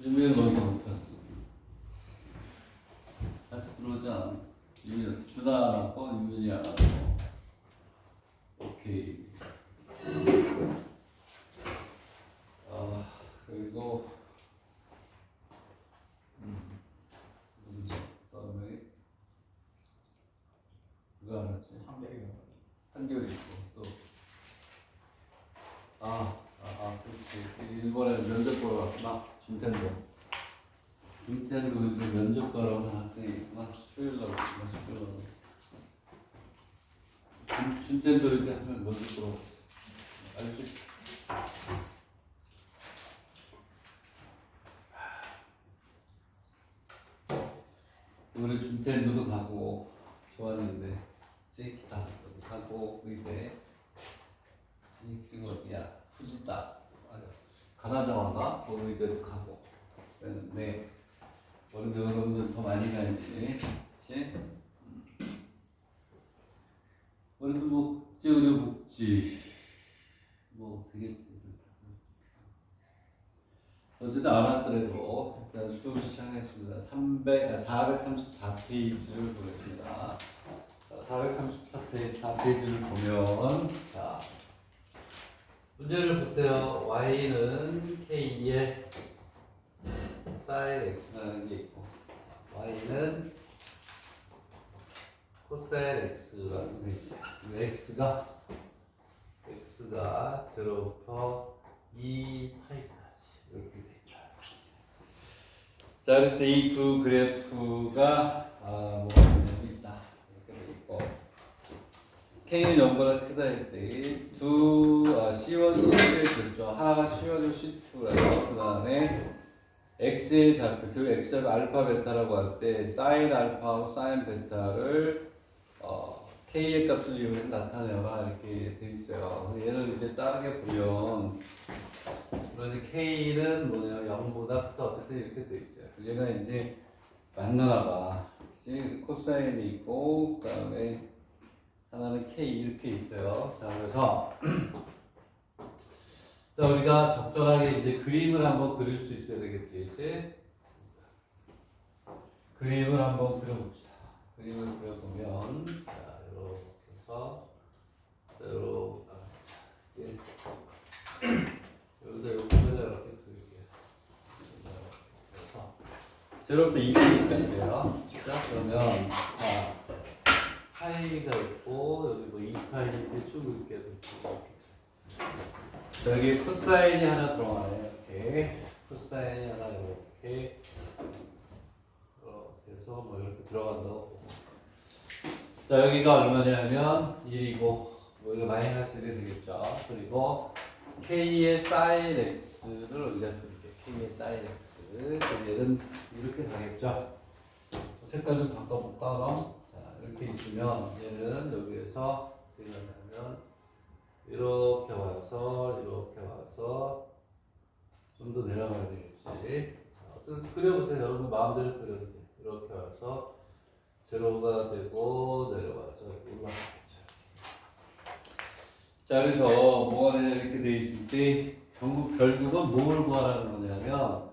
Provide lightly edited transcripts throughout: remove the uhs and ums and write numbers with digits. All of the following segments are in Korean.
유미는 너무 못했어. 같이 들어오자. 유미 주다 안 하고 유민이 안 하고. 오케이. 그리고 문제 그다음에 누가 알았지? 한결이 있고 또 그렇지. 일본에 면접 보러 갔구나. 준텐도 면접 보러 온 학생이 있구나. 수요일날 갔구나. 준텐도 이렇게 하면 면접 보러 알지? 이번에 준텐도 가고 좋았는데 제이키 5번도 가고 의대 그리고 야 후지다 가나자와인가? 의대도 가고 그랬는데 어른들 여러분들 더 많이 가야지 그치? 어른들 목재 의료 복지 뭐 되겠지. 어쨌든 안 왔더라도 일단 수업을 시작하겠습니다. 434페이지를 보겠습니다. 434페이지를 보면 자 문제를 보세요. y는 k의 sin x라는 게 있고 y는 cosine x라는 게 있어요. x가 0부터 2파이까지 이렇게 되죠. 자, 그래서 이 두 그래프가 뭐가 있다 이렇게 돼 있고 k는 0보다 크다 했더니 C1, C2를 줬죠. 하나가 C1이고 C2라고 그 다음에 x의 좌표, 결국 x좌표 알파 베타라고 할 때 sin 알파하고 sin 베타를 k의 값을 이용해서 나타내라 이렇게 돼 있어요. 그래서 얘를 이제 다르게 보면 그래서 k는 뭐냐 0보다 크다 어쨌든 이렇게 돼 있어요. 얘가 이제 만나나 봐. 그래서 코사인이 있고 그 다음에 하나는 k 이렇게 있어요. 자 그래서 자 우리가 적절하게 이제 그림을 한번 그릴 수 있어야 되겠지, 이제 그림을 한번 그려봅시다. 그림을 그려보면 자 이렇게 해서 이렇게 여기다 이렇게 그릴게요. 그래서 0부터 2파이까지예요. 자 그러면 자 파이가 있고 여기 뭐 2파이 이렇게 쭉 이렇게 여기 코사인이 하나 들어가네. 이렇게 코사인이 하나 이렇게 해서 뭐 이렇게 들어간다고. 자 여기가 얼마냐면 1이고 여기가 마이너스 1이 되겠죠. 그리고 k의 sin x를 우리가 그릴게요. k의 sin x. 얘는 이렇게 가겠죠. 색깔 좀 바꿔볼까 그럼? 자 이렇게 있으면 얘는 여기에서 어떻게 가냐면 이렇게 와서 좀 더 내려가야 되겠지. 어떤 그려보세요. 여러분 마음대로 그려도 돼. 이렇게 와서 제로가 되고 내려와서 올라가겠죠. 자 그래서 뭐가 되냐 이렇게 돼 있을 때 결국은 뭘 구하라는 거냐면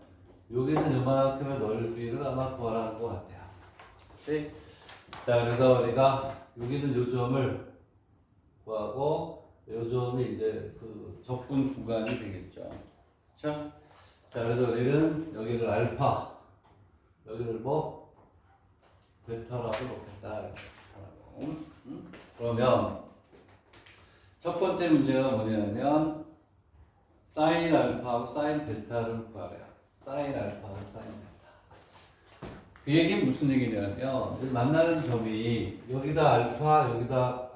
여기는 이만큼의 넓이를 아마 구하라는 것 같아요. 그치? 자 그래서 우리가 여기는 요 점을 구하고 요 점이 이제 그 접근 구간이 되겠죠. 그렇죠? 자 그래서 우리는 여기를 알파 여기를 뭐 베타라고 놓겠다. 그러면 첫 번째 문제가 뭐냐면 사인 알파하고 사인 베타를 구하래요. 사인 알파하고 사인 베타. 그 얘기는 무슨 얘기냐면 만나는 점이 여기다 알파 여기다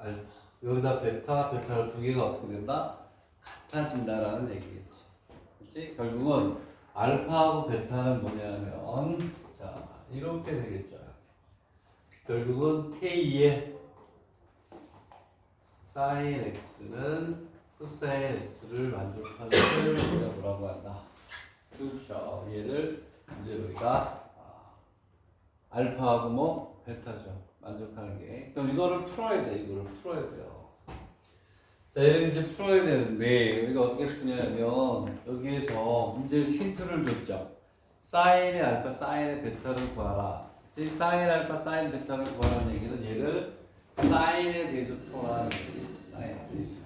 베타를 두 개가 어떻게 된다? 같아진다라는 얘기겠지. 그렇지? 결국은 알파하고 베타는 뭐냐면 자 이렇게 되겠죠. 결국은 k의 sin x는 cosine x를 만족하는 걸 우리가 뭐라고 한다. 그렇죠. 얘를 이제 우리가 알파하고 뭐 베타죠. 만족하는 게. 그럼 이거를 풀어야 돼. 이거를 풀어야 돼요. 자, 이렇게 이제 풀어야 되는데, 우리가 어떻게 푸냐면, 여기에서 문제 힌트를 줬죠. 사인의 알파, 사인의 베타를 구하라. 즉, 사인 알파, 사인 베타를 구하라는 얘기는 얘를 사인에 대해서 풀어라는 얘기예요. 사인에 대해서.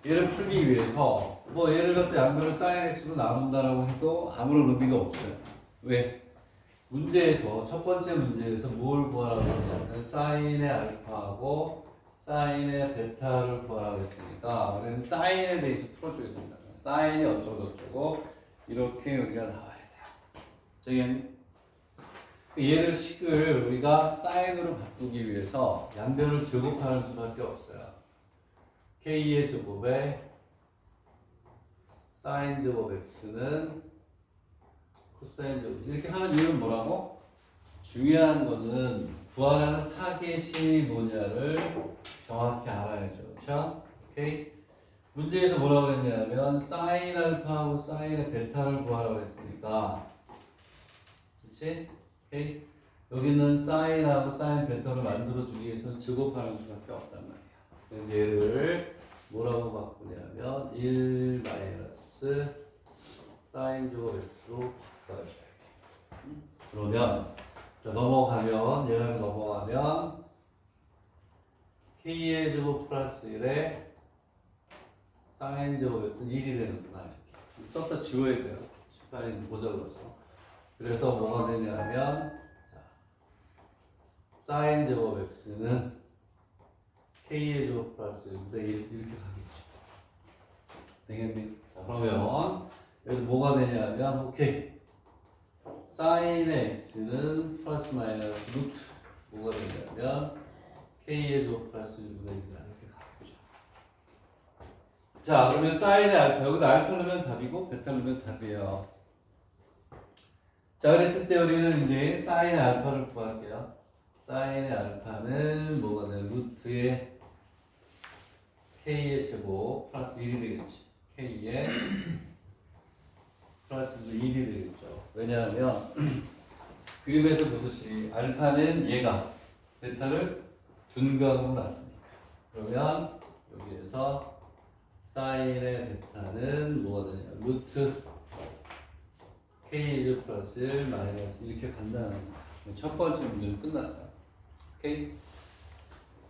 얘를 풀기 위해서, 뭐, 예를 들어 양변을 사인 x로 나눈다라고 해도 아무런 의미가 없어요. 왜? 문제에서, 첫 번째 문제에서 뭘 구하라고 하냐면, 사인의 알파하고 사인의 베타를 구하라고 했으니까 우리는 사인에 대해서 풀어줘야 된다. 사인이 어쩌고 이렇게 여기가 나와야 돼요. 되겠니? 얘를 식을 우리가 사인으로 바꾸기 위해서 양변을 제곱하는 수밖에 없어요. k의 제곱에 사인 제곱 x는 코사인 제곱 이렇게 하는 이유는 뭐라고? 중요한 거는 구하라는 타겟이 뭐냐를 정확히 알아야죠. 그렇죠? 오케이? 문제에서 뭐라고 그랬냐면 사인 알파하고 사인의 베타를 구하라고 했으니까 그렇지? 오케이? 여기는 사인하고 사인 베타를 만들어주기 위해서는 제곱하는 수밖에 없단 말이야. 그래서 얘를 뭐라고 바꾸냐면 1 마이너스 사인 제곱 x로 바꿔줘야 돼. 그러면 자, 넘어가면 얘랑 넘어가면 k의 제곱 플러스 1에 사인 제곱 x는 1이 되는구나. 이렇게 썼다 지워야 돼요. 시간이 모자라서. 그래서 뭐가 되냐면 자, 사인 제곱 x는 k의 제곱 플러스 1에 이렇게 가겠죠. 되겠니? 자, 그러면 여기서 뭐가 되냐면 오케이. 사인의 x는 플러스 마이너스 루트 뭐가 되냐면 k의 제곱 플러스 1분의 1이다 이렇게 가보죠. 자 그러면 사인의 알파 여기다 알파 넣으면 답이고 베타 넣으면 답이에요. 자 그랬을 때 우리는 이제 사인의 알파를 구할게요. 사인의 알파는 뭐가 되냐 루트의 k의 제곱 플러스 1이 되겠지. k의 플러스 1이 되겠죠. 왜냐하면 그림에서 보듯이 알파는 얘가 베타를 둔각으로 놨으니까. 그러면 여기에서 사인의 베타는 뭐가 되냐 루트 k 플러스 1 마이너스 이렇게 간다는 거예요. 첫 번째 문제는 끝났어요. 오케이?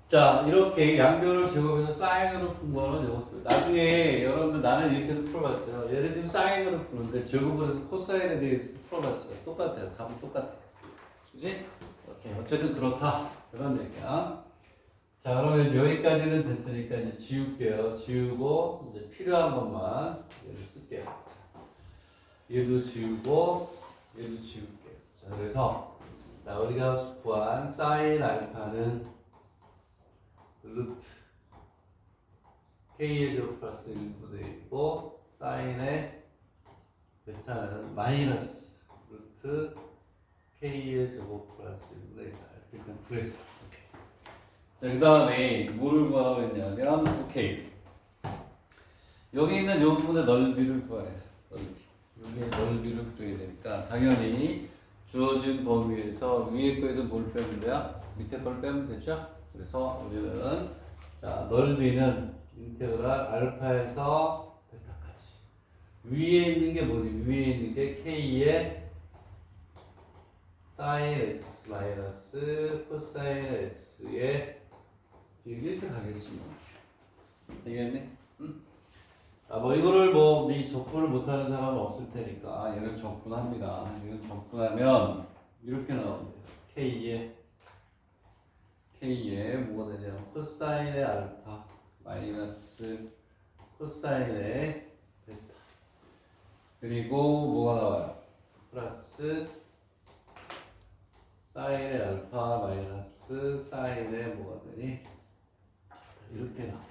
자 이렇게 양변을 제곱해서 사인으로 푼 거는 이것도 나중에 여러분들 나는 이렇게 풀어봤어요. 얘를 지금 사인으로 푸는데 제곱을 해서 코사인에 대해서 풀어봤어요. 똑같아요. 답은 똑같아요. 그지? 오케이. 어쨌든 그렇다. 그런 얘기야. 자 그러면 여기까지는 됐으니까 이제 지울게요. 지우고 이제 필요한 것만 얘를 쓸게요. 얘도 지우고 얘도 지울게요. 자 그래서 자 우리가 구한 사인 알파는 루트 k의 제곱 플러스 1분의 1이고 사인의 베타는 마이너스 루트 k의 제곱 플러스 1분의 1이다 이렇게 그냥 구했어. 자, 그 다음에 뭐를 구하라고 했냐면 오케이 여기 있는 요 부분의 넓이를 구하래. 넓이 여기의 넓이를 구해야 되니까 당연히 주어진 범위에서 위에 거에서 뭘 빼면 돼요? 밑에 걸 빼면 되죠? 그래서 우리는 자 넓이는 인테그랄 알파에서 베타까지 위에 있는 게 뭐니? 위에 있는 게 k의 사인 x 마이너스 코사인 x의 이렇게 가겠지 뭐. 되겠니? 응? 아, 뭐 이거를 뭐 이 적분을 못하는 사람은 없을 테니까 얘는 적분합니다. 얘는 적분하면 이렇게 나옵니다. K의 뭐가 되냐면 코사인의 알파 마이너스 코사인의 베타 그리고 뭐가 나와요? 플러스 사인의 알파 마이너스 사인의 뭐가 되니? 이렇게 나와요.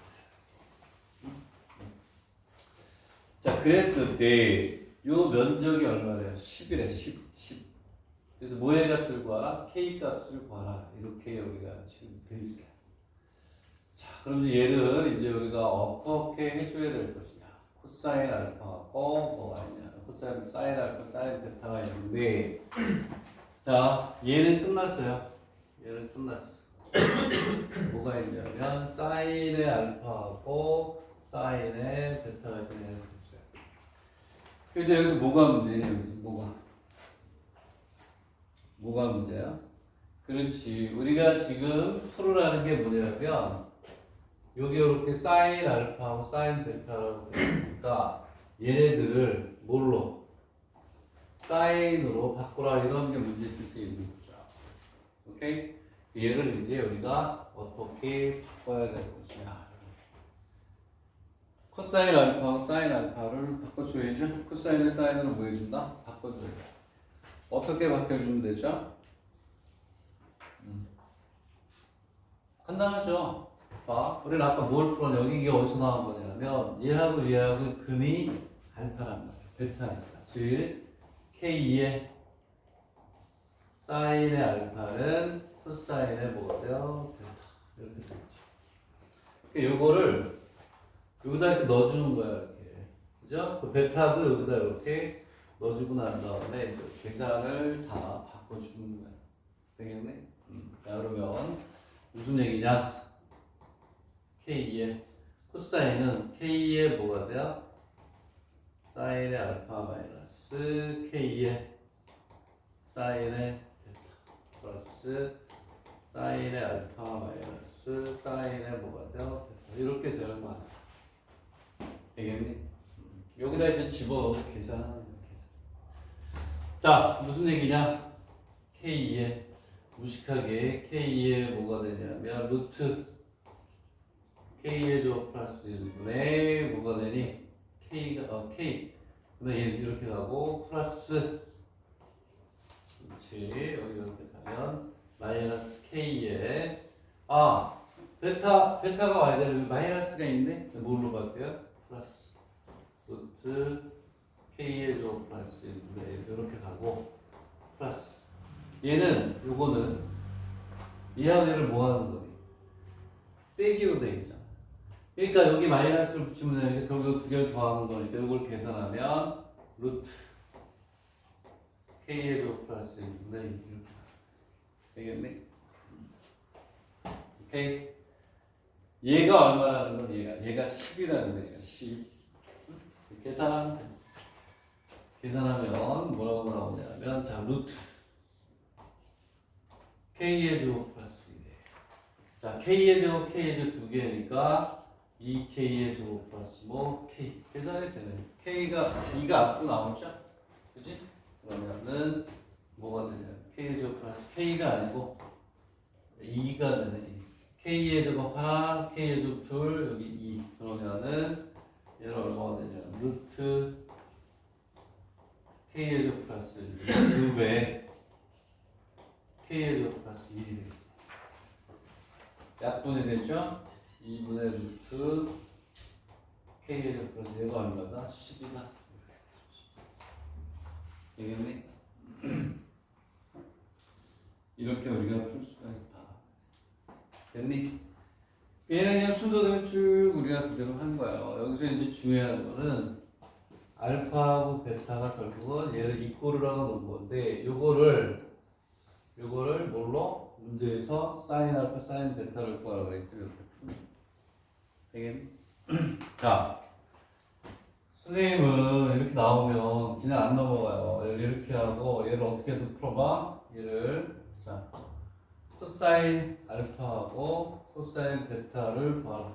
자 그랬을 때 요 면적이 얼마래요? 10이래 10. 그래서 뭐의 값을 구하라? k 값을 구하라. 이렇게 여기가 지금 돼 있어요. 자, 그럼 이제 얘를 이제 우리가 어떻게 해줘야 될 것이냐? 코사인 알파하고 뭐가 있냐? 코사인 사인 알파, 사인 베타가 있는데, 자, 얘는 끝났어요. 얘는 끝났어. 뭐가 있냐면 사인의 알파하고 사인의 베타가 있어요. 그래서 여기서 뭐가 문제냐? 여기서 뭐가 문제야? 그렇지. 우리가 지금 풀으라는 게 뭐냐면 여기 이렇게 사인 알파하고 사인 베타라고 되니까 얘네들을 뭘로? 사인으로 바꾸라 이런 게 문제 뜻이 있는 거죠. 오케이? 얘를 이제 우리가 어떻게 바꿔야 되는 것이냐. 코사인 알파하고 사인 알파를 바꿔줘야죠. 코사인을 사인으로 뭐 해준다? 바꿔줘야죠. 어떻게 바꿔주면 되죠? 간단하죠. 봐, 우리는 아까 뭘 풀었냐? 여기 이게 어디서 나온 거냐면 얘하고 얘하고 근이 알파란 말이야. 베타니까. 즉 K의 사인의 알파는 코사인의 뭐가 돼요? 베타. 이렇게 되겠죠. 그러니까 요거를 여기다 이렇게 넣어주는 거야. 이렇게. 그죠? 그 베타도 여기다 이렇게 넣어주고 난 다음에 이제 계산을 다 바꿔주는 거야. 되겠네? 자, 그러면 무슨 얘기냐? K의 코사인은 K의 뭐가 돼요? 사인의 알파 마이너스 K의 사인의 베타 플러스 사인의 알파 마이너스 사인의 뭐가 돼요? 베타. 이렇게 되는 거야. 되겠니? 여기다 이제 집어넣어서 계산하는 거야. 계산. 자, 무슨 얘기냐? K의 무식하게 K의 뭐가 되냐면 루트 K의 조 플러스 1분의 뭐가 되니? K 근데 얘 이렇게 가고 플러스 그렇지 여기 이렇게 가면 마이너스 K의 베타가 와야 돼. 여기 마이너스가 있네. 뭘로 바뀌어요? 플러스 루트 K의 조 플러스 1분의 이렇게 가고 플러스 요거는 얘하고 얘를 뭐 하는 거니? 빼기로 돼 있잖아. 그러니까 여기 마이너스를 붙이면 되니까 결국 두 개를 더하는 거니까 이걸 계산하면 루트 K의 조 플러스 1분의 이렇게 되겠네? 오케이? 얘가 얼마라는 건 얘가 10이라는 거니까 10 계산하면 돼. 계산하면 뭐라고 나오냐면 자 루트 K의 제곱 플러스 1이에요. 자 K의 제곱 K의 제곱 두 개니까 2K의 제곱 플러스 뭐 K 계산이 되네. K가 2가 앞으로 나오죠? 그지? 그러면은 뭐가 되냐 K의 제곱 플러스 K가 아니고 2가 되네. K의 제곱 하나 K의 제곱 둘 여기 2 그러면은 얘는 얼마가 되냐 루트 K의 제곱 플러스 2배 K의 제곱 플러스 1이 되겠다. 약분이 되죠? 2분의 루트 K의 제곱 플러스 얘가 얼마다? 10이다. 되겠니? 이렇게 우리가 풀 수가 있다. 됐니? 얘는 그냥 순서대로 쭉 우리가 그대로 한 거예요. 여기서 이제 중요한 거는 알파하고 베타가 결국은 얘를 이꼬르라고 놓은 건데 요거를 뭘로? 문제에서 사인 알파 사인 베타를 구하라고 그랬죠. 이렇게 풀면 되겠니? 자 선생님은 이렇게 나오면 그냥 안 넘어가요. 얘를 이렇게 하고 얘를 어떻게든 풀어봐. 얘를 자 코사인 알파하고 코사인 베타를 구하라.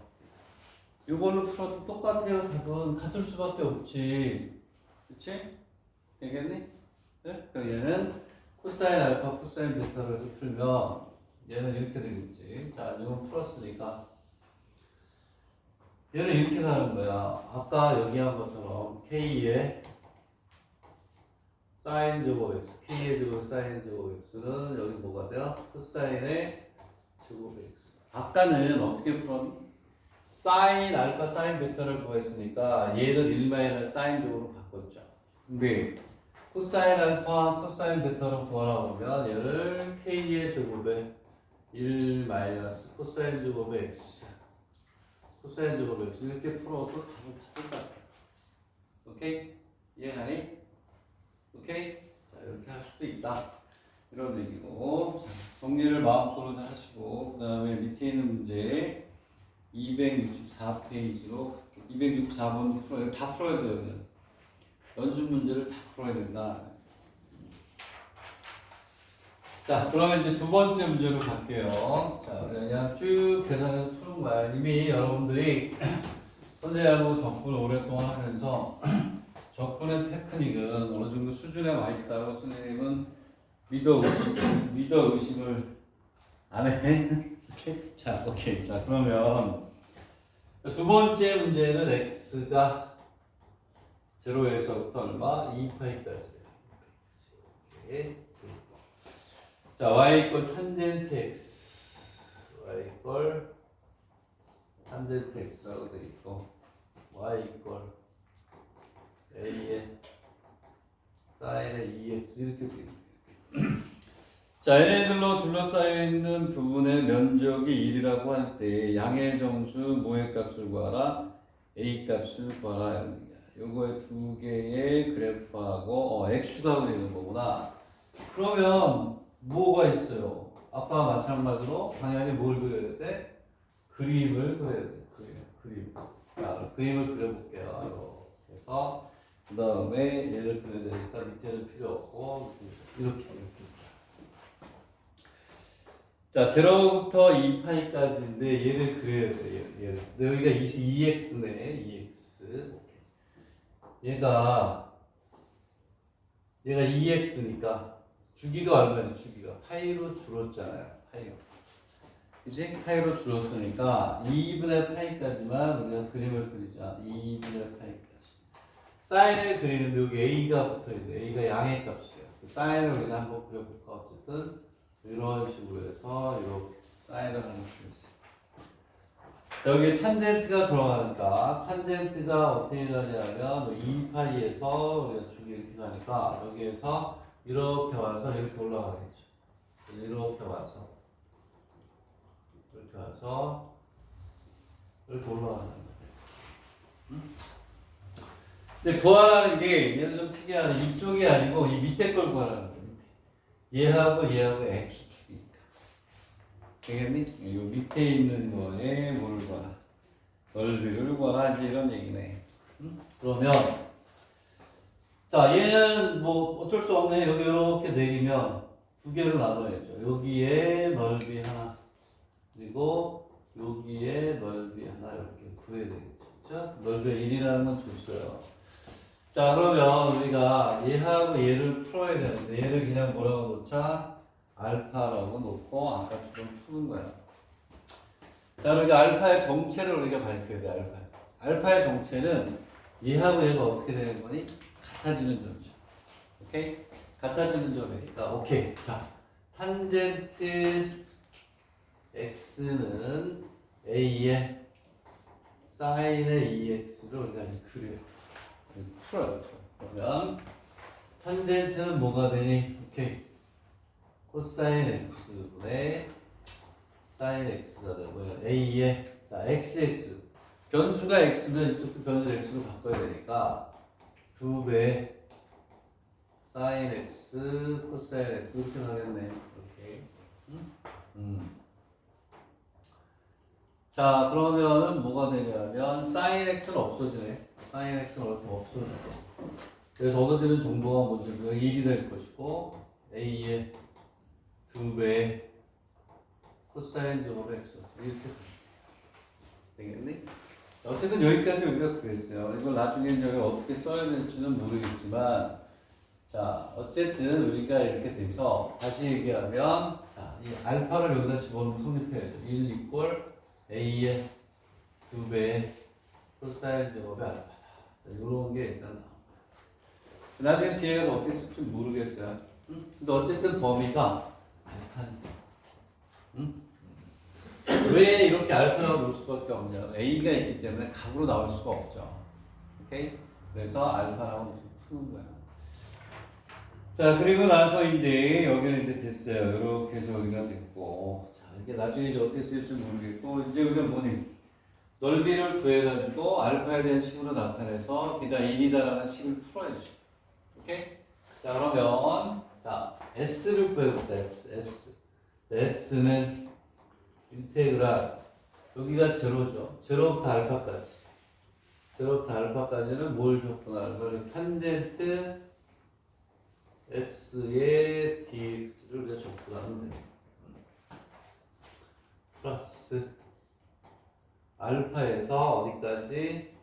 이걸로 풀어도 똑같아요. 답은 같을 수밖에 없지. 그치? 되겠니? 네? 그럼 얘는 코사인 알파 코사인 베타로 해서 풀면 얘는 이렇게 되겠지. 자 이건 풀었으니까 얘는 이렇게 가는 거야. 아까 여기 한 것처럼 K의 사인 제곱 x, K의 제곱 사인 제곱 x는 여기 뭐가 돼요? 코사인의 제곱 x. 아까는 어떻게 풀었니? 사인 알파 사인 베타를 구했으니까 얘를 1 사인 제곱으로 바꿨죠. 근데 코사인 알파 코사인 베타로 구하라고 하면 얘를 K의 제곱에 1 코사인 제곱의 x 코사인 제곱 x 이렇게 풀어도 답은 다 똑같아요. 오케이? 이해가니? 오케이? 자 이렇게 할 수도 있다. 이런 얘기고. 자, 정리를 마음속으로 잘 하시고, 그 다음에 밑에 있는 문제 264페이지로 264번 풀어요. 다 풀어야 돼요. 그냥. 연습 문제를 다 풀어야 된다. 자, 그러면 이제 두 번째 문제로 갈게요. 자, 그냥 쭉 계산해서 푸는 거야. 이미 여러분들이 선생님하고 접근을 오랫동안 하면서 접근의 테크닉은 어느 정도 수준에 와 있다고 선생님은 믿어 의심을 안 해. 오케이? 자, 오케이. 자, 그러면 두 번째 문제는 x가 0에서부터 얼마? 2파이까지. 오케이. 자, y 이퀄 탄젠트 x, y 이퀄 탄젠트 x라고 되어 있고, y 이퀄 a의 사인의 2x 이렇게 되어 있고. 자, 얘네들로 둘러싸여 있는 부분의 면적이 1이라고 할 때 양의 정수 모의 값을 구하라, a 값을 구하라 이런 얘기야. 요거의 두 개의 그래프하고 x축하고 되는 거구나. 그러면 뭐가 있어요? 아까 마찬가지로 당연히 뭘 그려야 돼? 그림을 그려야 돼. 그림. 자, 그림을 그려볼게요. 그래서 그 다음에 얘를 그려야 되니까 밑에는 필요 없고 이렇게. 자, 0부터 2파이까지인데 얘를 그려야 돼. 얘를. 여기가 2x네. 2x. 얘가 2x니까 주기가 얼마냐? 주기가 파이로 줄었잖아요. 파이로. 그지? 파이로 줄었으니까 2분의 파이까지만 우리가 그림을 그리자. 2분의 파이까지. 사인을 그리는데 여기 a가 붙어있네. a가 양의 값이에요. 그 사인을 우리가 한번 그려볼까? 어쨌든 이런 식으로 해서 이렇게 사인을 한번 그렸어요. 여기 탄젠트가 들어가니까 탄젠트가 어떻게 가냐면 2파이에서 우리가 주기 이렇게 가니까 여기에서 이렇게 와서 이렇게 올라가겠죠. 이렇게 와서 이렇게 올라가는 거예요. 근데 구하라는 게 얘는 좀 특이하네. 이쪽이 아니고 이 밑에 걸 구하라는 거예요. 얘하고 x축이니까. 되겠니? 요 밑에 있는 거에 뭘 구하라. 넓이를 구하라. 이제 이런 얘기네. 그러면 자, 얘는 뭐 어쩔 수 없네. 여기 이렇게 내리면 두 개로 나눠야죠. 여기에 넓이 하나, 그리고 여기에 넓이 하나 이렇게 구해야 되겠죠. 그렇죠? 넓이가 1이라는 건 줬어요. 자, 그러면 우리가 얘하고 얘를 풀어야 되는데 얘를 그냥 뭐라고 놓자? 알파라고 놓고 아까처럼 푸는 거야. 자, 그러니까 알파의 정체를 우리가 밝혀야 돼. 알파의 정체는 얘하고 얘가 어떻게 되는 거니? 같아지는 점이죠. 오케이? 같아지는 점이니까 오케이. 자, 탄젠트 x는 a의 사인의 2x를 우리가 그려요. 풀어요. 그러면 탄젠트는 뭐가 되니? 오케이. 코사인 x분의 사인 x가 되고요. a의 자 xx 변수가 x면 이쪽도 변수 x로 바꿔야 되니까 2배 사인 x 코사인 x 이렇게 가겠네. 이렇게. 자, 그러면은 뭐가 되냐면 사인 x는 없어지네. 사인 x는 없어져. 그래서 얻어지는 정보가 뭐지? 1이 될 것이고 a의 2배 코사인 제곱 x 이렇게 되겠니? 어쨌든 여기까지 우리가 구했어요. 이걸 나중에 이제 어떻게 써야 될지는 모르겠지만, 자, 어쨌든 우리가 이렇게 돼서 다시 얘기하면, 자, 이 알파를 여기다 집어넣으면 성립해야죠. 1 이퀄 a의 2배의 코사인 제곱의 알파다. 이런 게 일단 나옵니다. 나중에 뒤에 가서 어떻게 쓸지 모르겠어요. 근데 어쨌든 범위가 알파니까. 왜 이렇게 알파라고 놓을 수밖에 없냐? a가 있기 때문에 값으로 나올 수가 없죠. 오케이? 그래서 알파라고 푸는 거야. 자, 그리고 나서 이제 여기는 이제 됐어요. 이렇게 해서 여기가 됐고, 자, 이게 나중에 이제 어떻게 쓸지 모르겠고, 이제 우리가 뭐니? 넓이를 구해가지고 알파에 대한 식으로 나타내서 걔가 1이다라는 식을 풀어야죠. 오케이? 자, 그러면 자. S를 구해볼까? S. S는 인테그랄 여기가 제로죠. 제로부터 알파까지. 제로부터 알파까지는 뭘 줬구나? 이걸 탄젠트 x의 dx를 우리가 줬구나 하면 됩니다. 플러스 알파에서 어디까지?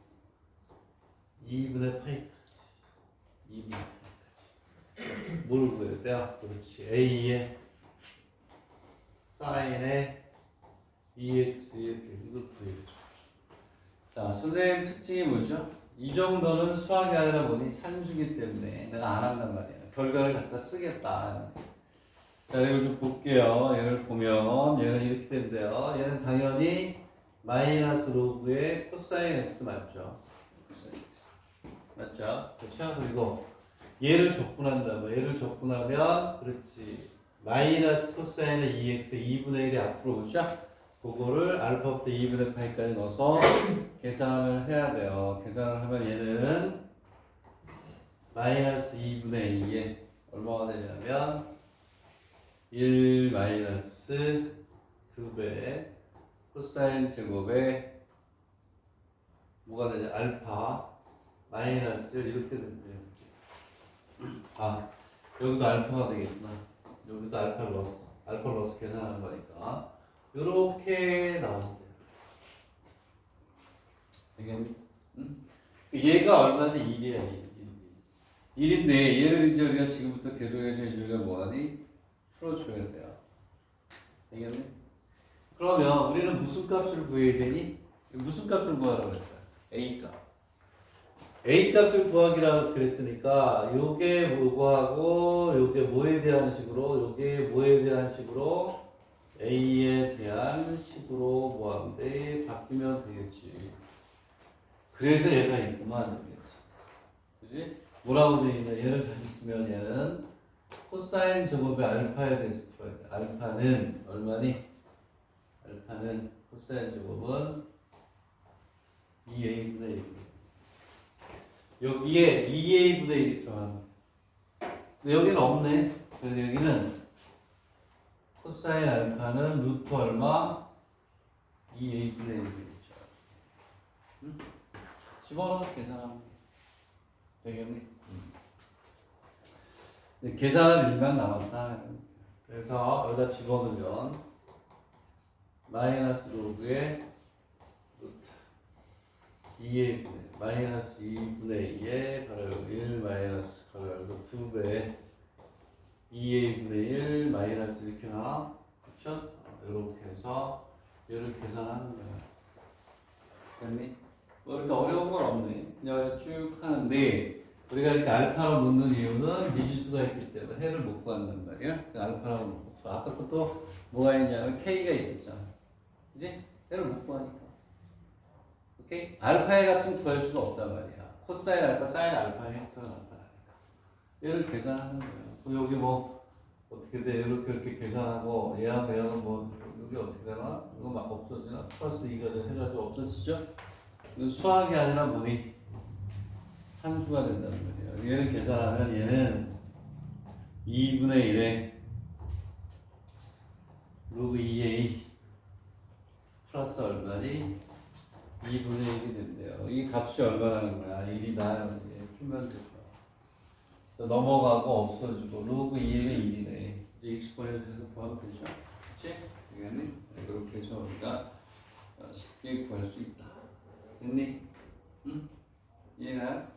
2분의 파이까지. 2분의 파이까지. 뭘 구해야 돼요? 그렇지. a의 사인의 ex의 이걸 구해야죠. 자, 선생님 특징이 뭐죠? 이 정도는 수학이 아니라 뭐니? 산수기 때문에 내가 안 한단 말이야. 결과를 갖다 쓰겠다. 자, 이걸 좀 볼게요. 얘를 보면 얘는 이렇게 된대요. 얘는 당연히 마이너스 로그의 코사인 x 맞죠? 코사인 x 맞죠? 그렇죠? 그리고 얘를 적분한다면 얘를 적분하면 그렇지 마이너스 코사인의 2x의 2분의 1이 앞으로 오죠? 그거를 알파부터 2분의 파이까지 넣어서 계산을 해야 돼요. 계산을 하면 얘는 마이너스 2분의 2에 얼마가 되냐면 1 마이너스 2배 코사인 제곱에 뭐가 되냐? 알파 마이너스 이렇게 된대요. 아, 여기도 알파가 되겠구나. 여기도 알파를 넣었어. 알파를 넣어서 계산하는 거니까. 요렇게 나온대요. 되겠니? 응? 얘가 얼마인데 1이야, 1인데 얘를 이제 우리가 지금부터 계속해서 우리가 뭐하니? 풀어줘야 돼요. 되겠니? 그러면 우리는 무슨 값을 구해야 되니? 무슨 값을 구하라고 했어요? A값. A값을 구하기라고 그랬으니까 요게 뭐하고 요게 뭐에 대한 식으로 요게 뭐에 대한 식으로 A에 대한 식으로 뭐하는데 바뀌면 되겠지. 그래서 얘가 있구만 되겠지. 그지? 뭐라고 되어 있냐? 얘를 다시 쓰면 얘는 코사인 제곱의 알파에 대해서 풀어야 돼. 알파는 얼마니? 알파는 코사인 제곱은 2a분의 1. 여기에 2a분의 1이 들어가는. 근데 여기는 없네. 그래서 여기는 코사인 알파는 루트 얼마? 2a분의 1이겠죠. 응? 집어넣어서 계산하면 되겠니? 계산할 일만 남았다. 그래서 여기다 집어넣으면 마이너스 로그의 루트 2의 마이너스 2분의 2에 가로 1 마이너스 가로 2배 2의 2분의 1 마이너스 이렇게 나와. 그쵸? 이렇게 해서 얘를 계산하는 거야. 됐니? 뭐 이렇게 어려운 건 없네. 그냥 쭉 하는데 우리가 이렇게 알파로 놓는 이유는 미지수가 있기 때문에 해를 못 구한단 말이야. 알파라고 놓고 아까 것도 뭐가 있냐면 K가 있었잖아. 그지? 해를 못 구하니까. 오케이? 알파의 값은 구할 수가 없단 말이야. 코사인 알파, 사인 알파의 벡터가 나타나니까. 얘를 계산하는 거예요. 여기 뭐 어떻게 돼? 이렇게 계산하고 얘하고 얘하고 뭐 여기 어떻게 되나? 이거 막 없어지나? 플러스 2가 해가지고 없어지죠? 이건 수학이 아니라 뭐니? 산수가 된다는 거예요. 얘를 계산하면 얘는 2분의 1에 로그 2a 플러스 얼마니? 2분의 1이 된대요. 이 값이 얼마라는 거야? 1이다. 이렇게 풀면 되죠. 자, 넘어가고 없어지고 로그 2a가 1이네. 이제 익스포넨트에서 구하면 되죠. 그치? 되겠니? 이렇게 해서 우리가 쉽게 구할 수 있다. 됐니? 응? 이해가?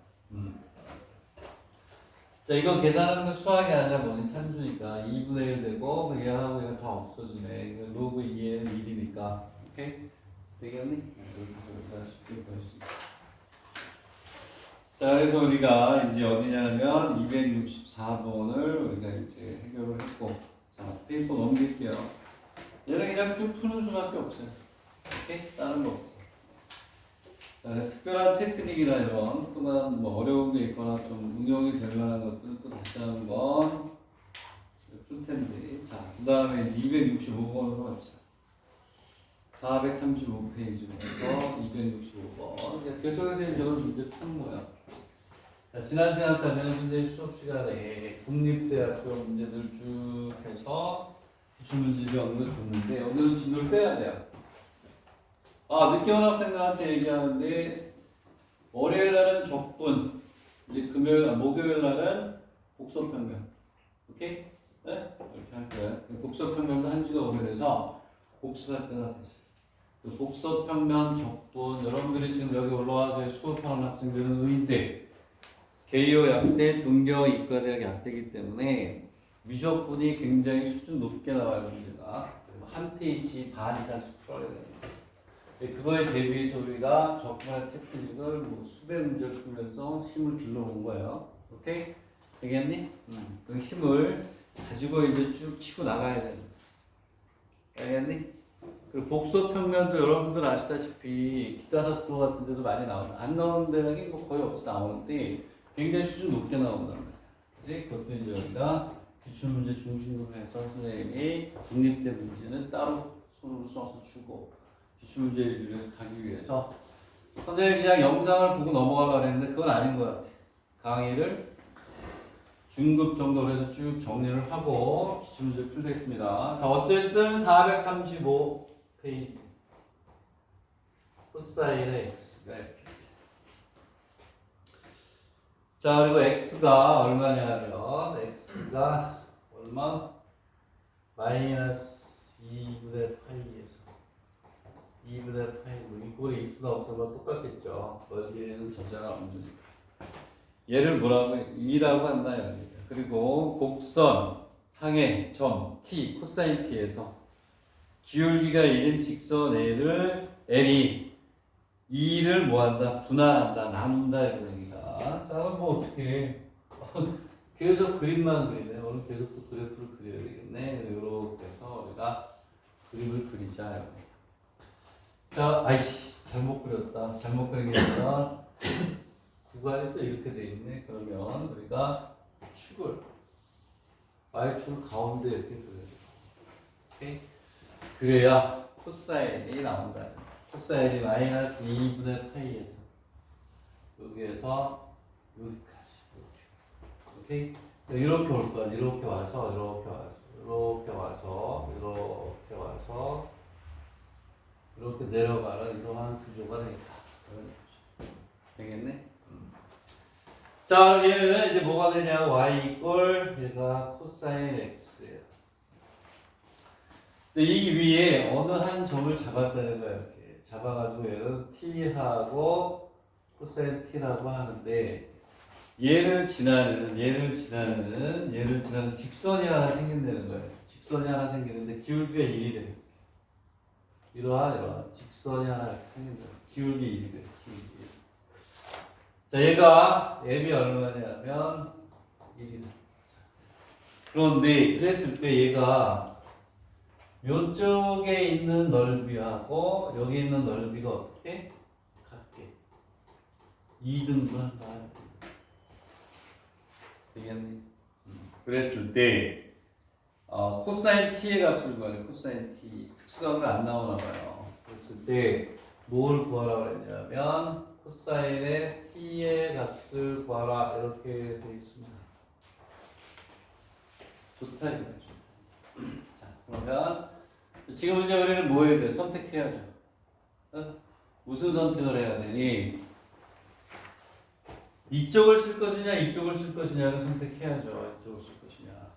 자, 이거 계산하는 건 수학이 아니라 뭐니? 산수니까 2분의 1 되고 얘하고 얘가 다 없어지네. 로그 2에는 1이니까. 오케이? 되겠니? 이렇게 쉽게 구할 수 있다. 자, 그래서 우리가 이제 어디냐면 264번을 우리가 이제 해결을 했고, 자, 페이퍼 넘길게요. 얘는 그냥 쭉 푸는 수밖에 없어요. 오케이? 다른 거 없어. 자, 특별한 테크닉이나 이런 또한 뭐 어려운 게 있거나 좀 응용이 될 만한 것들은 또 다시 한번 풀 텐데. 자, 그 다음에 265번으로 갑시다. 435페이지부터 265번. 계속해서 이제 문제 푸는 거야. 자, 지난 시간까지는 현재 수업 시간에 국립대학교 문제들 쭉 해서 기출문제집이 어느 걸 줬는데 오늘은 진도를 빼야 돼요. 늦게 온 학생들한테 얘기하는데 월요일 날은 적분, 이제 목요일 날은 복소평면. 오케이? 네? 이렇게 할 거예요. 복소평면도 한지가 오래돼서 복수할 때가 됐어요. 그 복소평면, 적분, 여러분들이 지금 여기 올라와서 수업하는 학생들은 의대, 개요 약대, 등교 이과대학 약대이기 때문에 미적분이 굉장히 수준 높게 나와요, 문제가. 한 페이지 반 이상씩 풀어야 됩니다. 그거에 대비해서 우리가 적분의 테크닉을 뭐 수백 문제를 풀면서 힘을 길러온 거예요. 오케이? 되겠니? 그 힘을 가지고 이제 쭉 치고 나가야 되는 거야. 알겠니? 그리고 복소평면도 여러분들 아시다시피 기타사또 같은 데도 많이 나오는, 안 나오는 데는 뭐 거의 없이 나오는데 굉장히 수준 높게 나온단 말이야. 그치? 그것도 이제 우리가 기출문제 중심으로 해서 선생님이 국립대 문제는 따로 손으로 써서 주고 기출문제를 가기 위해서 선생님이 그냥 영상을 보고 넘어가려고 했는데 그건 아닌 것 같아. 강의를 중급 정도로 해서 쭉 정리를 하고 기출문제를 풀겠습니다. 자, 어쨌든 435페이지 코사인의 x가 이렇게 있어요. 자, 그리고 x가 얼마냐면 x가 얼마? 마이너스 2분의 파이에서 2분의 파이, 뭐 이 꼴이 있으나 없으나 똑같겠죠. 멀리에는 전자가 없으니까. 얘를 뭐라고 해? 2라고 한다 이겁니다. 그리고 곡선 상의 점 t, 코사인 t에서 기울기가 1인 직선 L이 2를 뭐한다? 분할한다, 나눈다 이런 얘기가. 자, 뭐 어떻게 계속 그림만 그리네. 오늘 계속 또 그래프를 그려야 되겠네. 이렇게 해서 우리가 그림을 그리자. 자, 아이씨, 잘못 그렸다. 잘못 그린 게 아니라 구간이 또 이렇게 돼 있네. 그러면 우리가 축을 y축을 가운데 이렇게 그려야 돼. 오케이? 그래야 코사인이 나온다. 코사인이 마이너스 2분의 파이에서 여기에서 여기까지 이렇게. 오케이? 이렇게 올 거야. 이렇게 와서 이렇게 와서 이렇게 와서 이렇게 와서 이렇게 내려가는 이러한 구조가 되겠다. 되겠네? 자, 얘는 이제 뭐가 되냐? y 이꼴 얘가 코사인 x예요. 근데 이 위에 어느 한 점을 잡았다는 거야. 이렇게 잡아가지고 얘는 t하고 코사인 t라고 하는데 얘를 지나는 직선이 하나 생긴다는 거예요. 직선이 하나 생기는데 기울기가 1이 돼. 이러한 직선이 하나 생긴다. 기울기 1이 돼. 자, 얘가 앱이 얼마냐면 1이다. 그런데 그랬을 때 얘가 이쪽에 있는 넓이하고 여기 있는 넓이가 어떻게? 같게 2등분 한다. 되겠니? 그랬을 때 코사인 t의 값을 구하래. 코사인 t 특수값은 안 나오나 봐요. 그랬을 때 뭘 구하라고 했냐면 코사인의 t의 값을 구하라 이렇게 되어 있습니다. 좋다 이거야. 자, 그러면 지금 이제 우리는 뭐 해야 돼? 선택해야죠. 무슨 선택을 해야 되니? 이쪽을 쓸 것이냐 이쪽을 쓸 것이냐를 선택해야죠. 이쪽을 쓸 것이냐.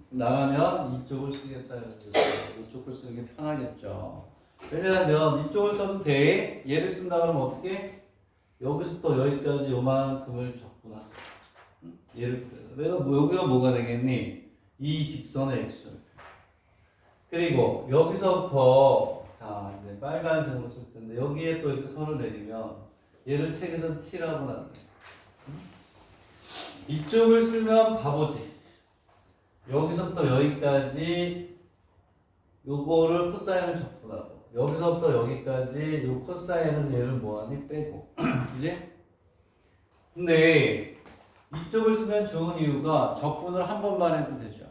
나가면 이쪽을 쓰겠다 이런 거죠. 이쪽을 쓰는 게 편하겠죠. 왜냐하면 이쪽을 써도 돼. 얘를 쓴다 그러면 어떻게? 여기서 또 여기까지 요만큼을 적구나. 얘를 내가 여기가 뭐가 되겠니? 이 직선의 x절. 그리고 여기서부터 자 이제 빨간색으로 쓸 텐데 여기에 또 이렇게 선을 내리면 얘를 책에서 t라고 하는 거예요. 이쪽을 쓰면 바보지. 여기서부터 여기까지 요거를 코사인을 적분하고 여기서부터 여기까지 요 코사인에서 얘를 뭐하니? 빼고 그지? 근데 이쪽을 쓰면 좋은 이유가 적분을 한 번만 해도 되죠.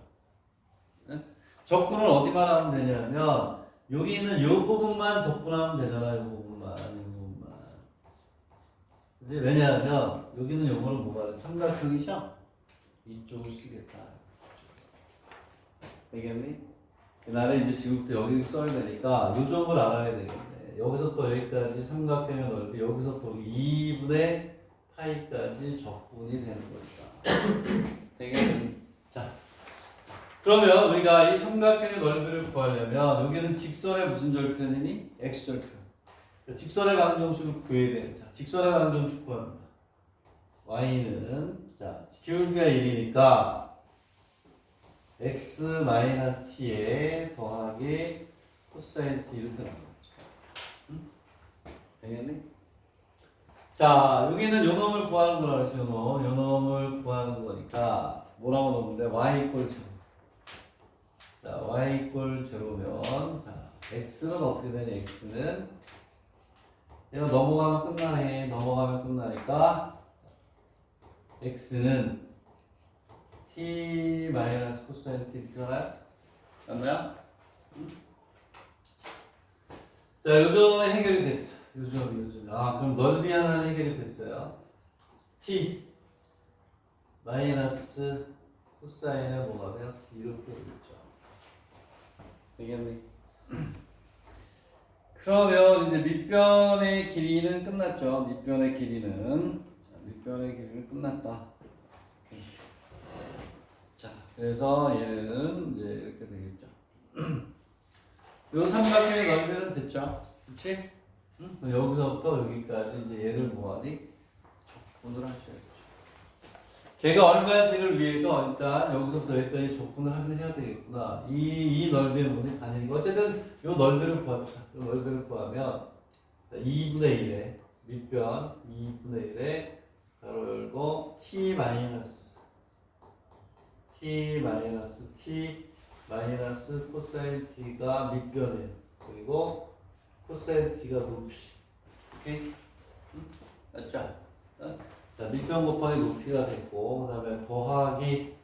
네? 적분을 어디만 하면 되냐면 여기 있는 요 부분만 적분하면 되잖아요. 요 부분만. 이제 왜냐하면 여기는 요거는 뭐가 삼각형이죠? 이쪽을 쓰겠다. 되겠니? 나는 이제 지금부터 여기 써야 되니까 요 점을 알아야 되겠네. 여기서부터 여기까지 삼각형의 넓이, 여기서부터 여기 2분의 파이까지 적분이 되는 거니까. 되겠니? 자, 그러면 우리가 이 삼각형의 넓이를 구하려면 여기는 직선의 무슨 절편이니? x절편. 직선의 방정식을 구해야 됩니다. 직선의 방정식 구합니다. y는 자 기울기가 1이니까 x-t에 더하기 코사인 t 이렇게 나오는 거죠. 응? 되겠니? 자 여기는 요 놈을 구하는 거라 그랬죠. 요 놈을 구하는 거니까 뭐라고 넣는데 y 이퀄 0. 자 y 이퀄 0면 자 x는 어떻게 되냐? x는 얘가 넘어가면 끝나네. 넘어가면 끝나니까 x는 t 마이너스 코사인 t 이렇게 하나요? 맞나요? 자 요점은 해결이 됐어. 요점. 아 그럼 넓이 하나는 해결이 됐어요. t 마이너스 코사인에 뭐가 돼요? t 이렇게 되겠죠. 되겠니? 그러면 이제 밑변의 길이는 끝났죠. 밑변의 길이는 끝났다. 자, 그래서 얘는 이제 이렇게 되겠죠. 요 삼각형의 넓이는 됐죠. 그렇지? 응? 여기서부터 여기까지 이제 얘를 뭐하니? 적분을 하셔야죠. 걔가 얼마인지를 위해서 일단 여기서부터 여기까지 적분을 하긴 해야 되겠구나. 이 넓이는 뭐니? 반영이고 어쨌든 요 넓이를 구합시다. 요 넓이를 구하면 자, 2분의 1에 밑변 2분의 1에 가로 열고 t 마이너스 코사인 t가 밑변이에요. 그리고 코사인 t가 높이. 오케이? 맞죠? 자, 밑변 곱하기 높이가 됐고, 그 다음에 더하기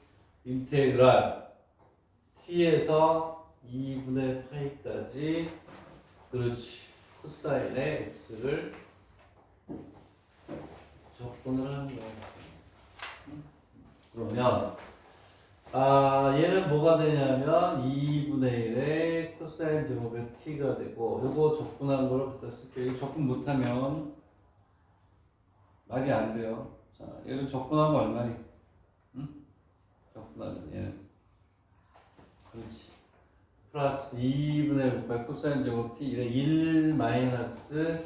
인테그랄 t에서 2분의 파이까지 그렇지. 코사인의 x를 적분을 하는 거예요. 그러면 얘는 뭐가 되냐면 2분의 1의 코사인 제곱의 t가 되고 요거 적분한 걸 갖다 쓸게요. 이거 적분 못하면 말이 안 돼요. 자, 얘를 적분하면 얼마니? 응? 적분하면 얘는 그렇지. 플러스 2분의 6 코사인 제곱 t 1 마이너스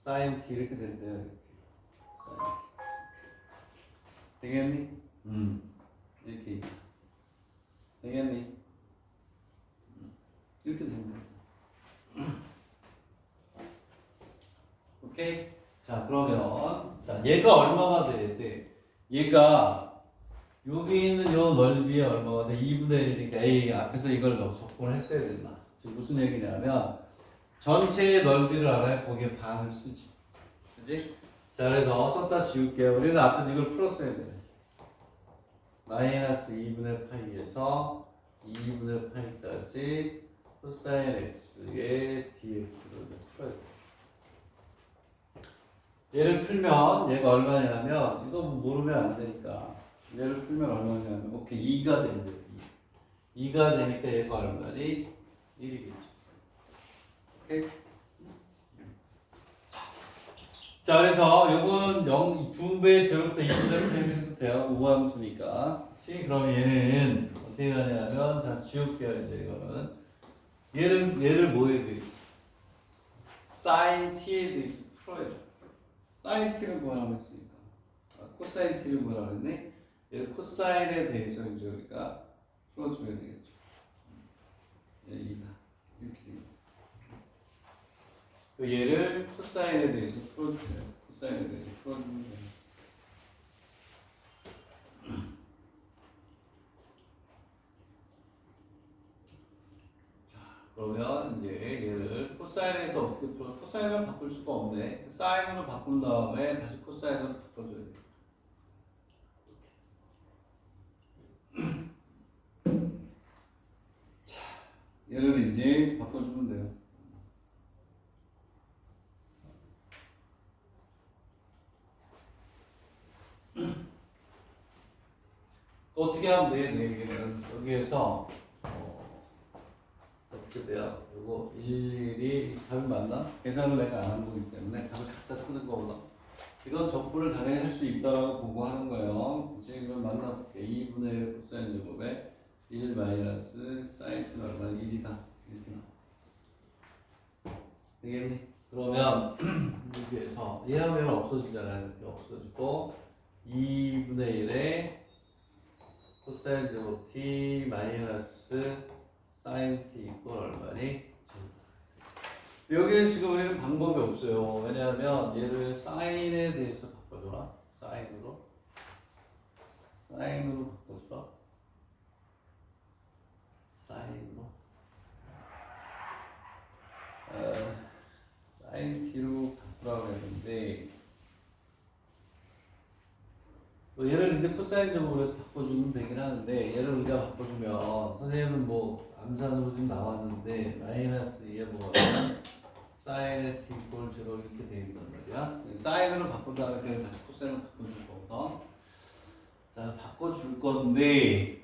사인 t 이렇게 된대요. 이렇게. 사인 t. 되겠니? 이렇게 되겠니? 이렇게 됩니다. 오케이? 자 그러면 자 얘가 얼마가 돼야 돼? 얘가 여기 있는 요 넓이에 얼마가 돼? 2분의 1이니까 A 앞에서 이걸 적분을 했어야 된다. 지금 무슨 얘기냐면 전체의 넓이를 알아야 거기에 반을 쓰지. 그지? 자 그래서 썼다 지울게요. 우리는 앞에서 이걸 풀었어야 돼. 마이너스 2분의 파이에서 2분의 파이까지 코사인 x의 dx를 풀어야 돼. 얘를 풀면 얘가 얼마냐면 이거 모르면 안 되니까 얘를 풀면 얼마냐면 오케이 2가 된대요. 2가 되니까 얘가 얼마니? 1이겠죠. 오케이? 자 그래서 요거는 2배의 제곱부터 2분의 파이를 해도 돼요. 우함수니까. 그럼 얘는 어떻게 가냐면 자 지울게요. 이제 이거는 얘를 뭐에 대해서 sin t에 대해서 풀어야죠. sin t를 구하라고 했으니까 코사인 t를 구하라고 했네. 얘를 코사인에 대해서 이제 우리가 풀어줘야 되겠죠. 얘다 이렇게 됩니다. 얘를 코사인에 대해서 풀어주세요. 코사인에 대해서 풀어주면 돼요. 그러면 이제 얘를 코사인에서 어떻게 풀어? 코사인을 바꿀 수가 없네. 사인으로 바꾼 다음에 다시 코사인으로 바꿔줘야 돼. 자, 얘를 이제 바꿔주면 돼요. 여기에서 어떻게 돼요? 요거 일일이 답이 맞나? 계산을 내가 안 한 거기 때문에 답을 갖다 쓰는 거보다 이건 적분을 당연히 할 수 있다라고 보고 하는 거예요. 이제 이걸 만나볼게. 2분의 1 코사인 제곱에 1 마이너스 사인 t는 얼마나 1이다. 이렇게 나와. 되겠니? 그러면 여기에서 얘랑 얘는 없어지잖아요. 이렇게 없어지고 2분의 1에 코사인 제곱 t 마이너스 사인 t 이꼴 얼마니? 여기는 지금 우리는 방법이 없어요. 왜냐하면 얘를 사인에 대해서 바꿔줘라. 사인으로 바꿔줘라. 사인으로 사인 t로 바꾸라고 했는데 얘를 이제 코사인 제곱으로 해서 바꿔주면 되긴 하는데 얘를 우리가 바꿔주면 선생님은 뭐 암산으로 좀 나왔는데 마이너스 2에 뭐가 사인의 t 이꼴 0 이렇게 되어있단 말이야. 사인으로 바꾼 다음에 그냥 다시 코사인으로 바꿔줄 거거든. 자, 바꿔줄 건데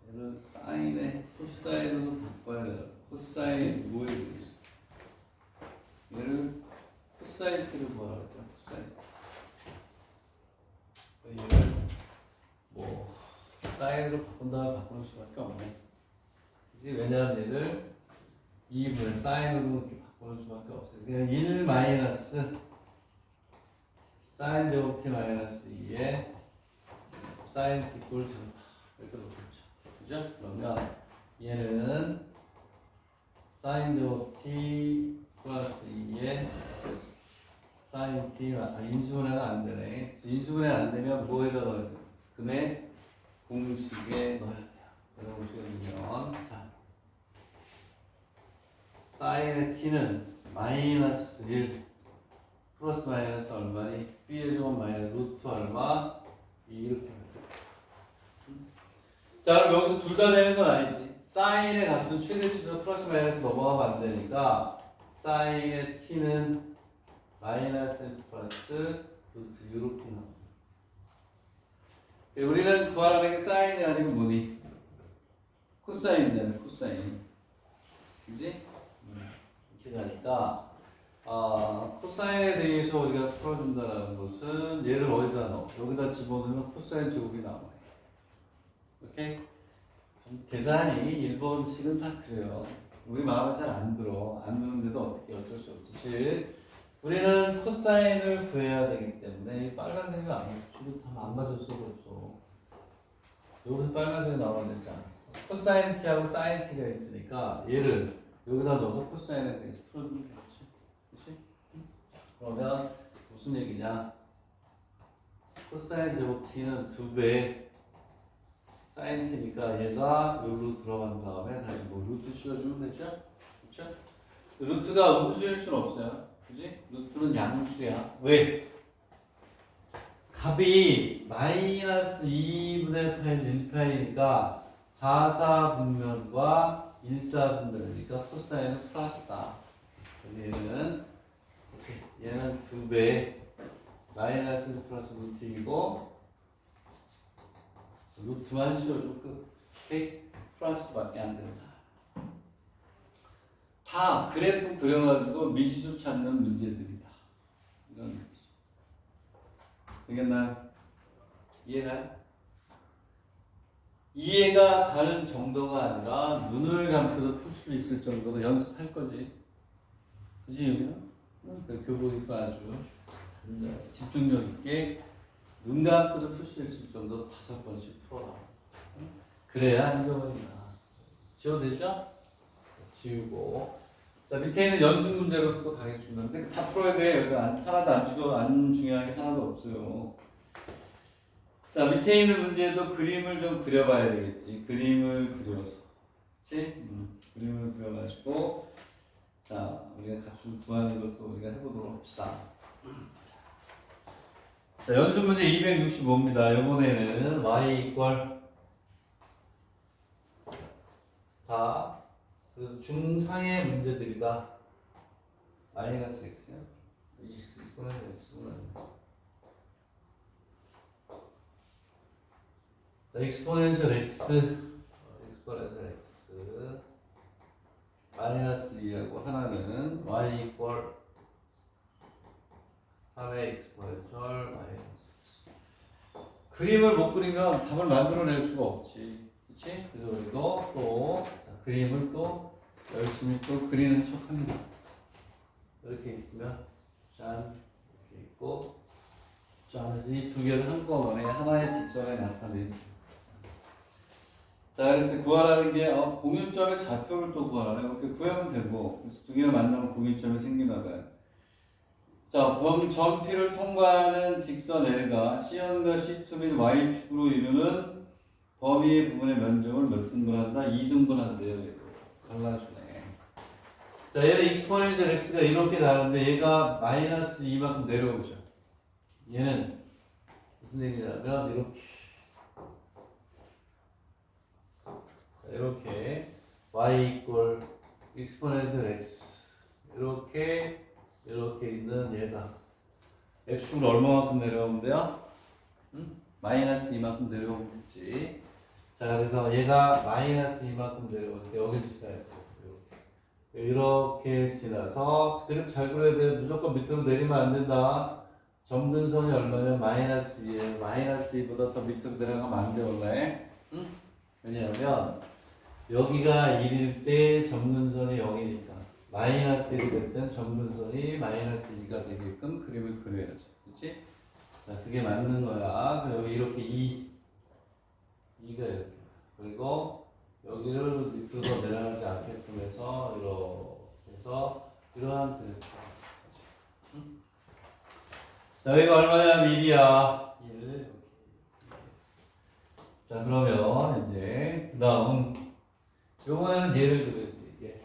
얘를 사인의 코사인으로 바꿔야 돼. 코사인 뭐에 대해서 얘를 코사인 t로 뭐라 그러죠? 코사인 얘를 뭐 사인으로 바꾼 다음에 바꾸는 수밖에 없네. 그치? 왜냐하면 얘를 2분의 사인으로 이렇게 바꾸는 수밖에 없어요. 그냥 1 마이너스 사인 제곱 t 마이너스 2에 사인 t 이꼴 0 이렇게 놓겠죠. 그죠? 그러면 얘는 사인 제곱 t 플러스 2에 사인 t 인수분해가 안 되네. 인수분해 안 되면 뭐에다 넣어야 돼? 근의 공식에 넣어야 돼요. 공식에 넣으면 자 사인의 t는 마이너스 1 플러스 마이너스 얼마니? b의 제곱 마이너스 루트 얼마? 2 이렇게 하면 돼. 자 그럼 여기서 둘 다 되는 건 아니지. 사인의 값은 최대치로 플러스 마이너스 넘어가면 안 되니까 사인의 t는 마이너스 1 플러스 루트 이렇게 나옵니다. 우리는 구하라는 게 사인이 아니면 뭐니? 코사인이잖아요. 코사인. 그지? 이렇게 가니까 코사인에 대해서 우리가 풀어준다는 것은 얘를 어디다 넣어? 여기다 집어넣으면 코사인 제곱이 나와요. 오케이? 계산이 1번씩은 다 그래요. 우리 마음에 잘 안 들어. 안 드는데도 어떻게 어쩔 수 없지. 즉 우리는 코사인을 구해야 되기 때문에 이 빨간색이 안 주고 다 망가졌어 벌써. 여기서 빨간색이 나와야 되지 않았어. 코사인 t하고 사인 t가 있으니까 얘를 여기다 넣어서 코사인에 대해서 풀어주면 되겠지. 그치? 그러면 무슨 얘기냐? 코사인 제곱 t는 2배 사인 t니까 얘가 여기로 들어간 다음에 다시 뭐 루트 씌워주면 되죠? 그쵸? 루트가 음수일 수는 없어요. 그지? 루트는 양수야. 왜? 값이 마이너스 2분의 8, 1파이니까 4사분면과 1사분면이니까 코사인은 플러스다. 얘는 2배 마이너스 1 플러스 루트이고 루트만 씌워주면 끝. 플러스밖에 안 된다. 다 그래프 그려가지고 미지수 찾는 문제들이다. 이런 문제. 되겠나요? 이해가요? 이해가 가는 정도가 아니라 눈을 감고도 풀 수 있을 정도로 연습할 거지. 그지 여기는? 교복이니까 아주 집중력 있게 눈 감고도 풀 수 있을 정도로 5번씩 풀어라. 그래야 한꺼번이다. 지워도 되죠? 지우고. 자, 밑에 있는 연습 문제로 또 가겠습니다. 근데 다 풀어야 돼. 여기 하나도 안 중요한 게 하나도 없어요. 자, 밑에 있는 문제도 그림을 좀 그려봐야 되겠지. 그림을 그려서. 그치? 그림을 그려가지고, 자, 우리가 값을 구하는 것도 우리가 해보도록 합시다. 자, 연습 문제 265입니다. 이번에는 y 이퀄 다 중상의 문제들이다. 마이너스 x야? x는 x구나. 자, exponential x 마이너스 2하고 하나는 y 이퀄 3의 exponential 마이너스 x. 그림을 못 그리면 답을 만들어낼 수가 없지. 그치? 그래서 우리도 또 자, 그림을 또 열심히 또 그리는 척 합니다. 이렇게 있으면 짠 이렇게 있고 짠 해서 이 두 개를 한꺼번에 하나의 직선에 나타내습니다. 자, 그래서 구하라는 게 공유점의 좌표를 또 구하라네. 이렇게 구하면 되고 그래서 두 개가 만나면 공유점이 생기나 봐요. 자, 점 P를 통과하는 직선 L과 C연과 C2 및 Y축으로 이루는 범위 부분의 면적을 몇 등분한다? 2등분한대요. 갈라주네. 자, 얘는 exponential x가 이렇게 가는데 얘가 마이너스 2만큼 내려오죠. 얘는 무슨 얘기냐면 이렇게 y 이퀄 exponential x 이렇게 있는 얘가 x축으로 얼마만큼 내려오면 돼요? 마이너스 2만큼 내려오겠지. 자, 그래서 얘가 마이너스 2만큼 내려올 때 여기를 지나야 돼요. 이렇게 지나서 그래프 잘 그려야 돼. 무조건 밑으로 내리면 안 된다. 점근선이 얼마냐면 마이너스 2에요. 마이너스 2보다 더 밑으로 내려가면 안 돼 원래. 왜냐하면 여기가 1일 때 점근선이 0이니까 마이너스 1이 될 땐 점근선이 마이너스 2가 되게끔 그림을 그려야죠. 그렇지? 자, 그게 맞는 거야. 그럼 여기 이렇게 2가 이렇게 그리고 여기를 밑으로 내려가지 않게끔 해서 이렇게 해서 이러한 그래프. 자, 여기가 얼마냐? 1이야. 1. 자, 그러면 이제 그 다음 요번에는 얘를 그려야지. 예.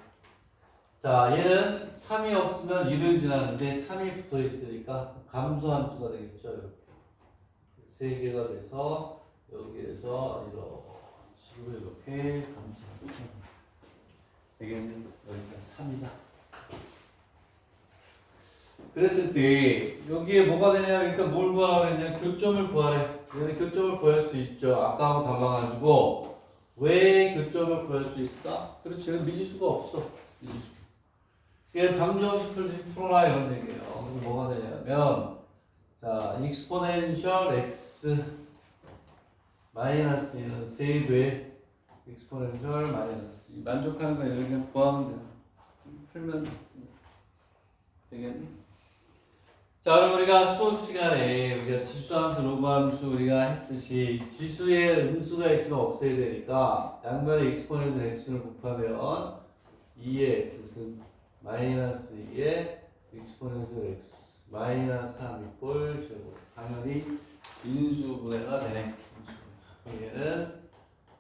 자, 얘는 3이 없으면 1을 지나는데 3이 붙어 있으니까 감소함수가 되겠죠. 이렇게 3개가 돼서 여기에서 이렇게 감소함수 되겠는 여기가 3이다. 그랬을 때 여기에 뭐가 되냐? 그러니까 뭘 구하라고 했냐? 교점을 구하래. 얘는 교점을 구할 수 있죠. 아까하고 달라가지고 왜 교점을 구할 수 있을까? 그렇지. 미지수가 없어. 미지수. 이게 방정식 풀어라 이런 얘기예요. 그럼 뭐가 되냐면 자, exponential x 마이너스 2는 세배의 exponential 마이너스 2 만족하는 거 이렇게 구하면 돼요. 풀면 되겠네. 자, 그럼 우리가 수업 시간에 우리가 지수함수, 로그함수 우리가 했듯이 지수에 음수가 있으면 없애야 되니까 양변에 exponential x를 곱하면 2의 x승 마이너스 2의 exponential x 마이너스 3 이꼴 제곱. 당연히 인수분해가 되네. 그럼 얘는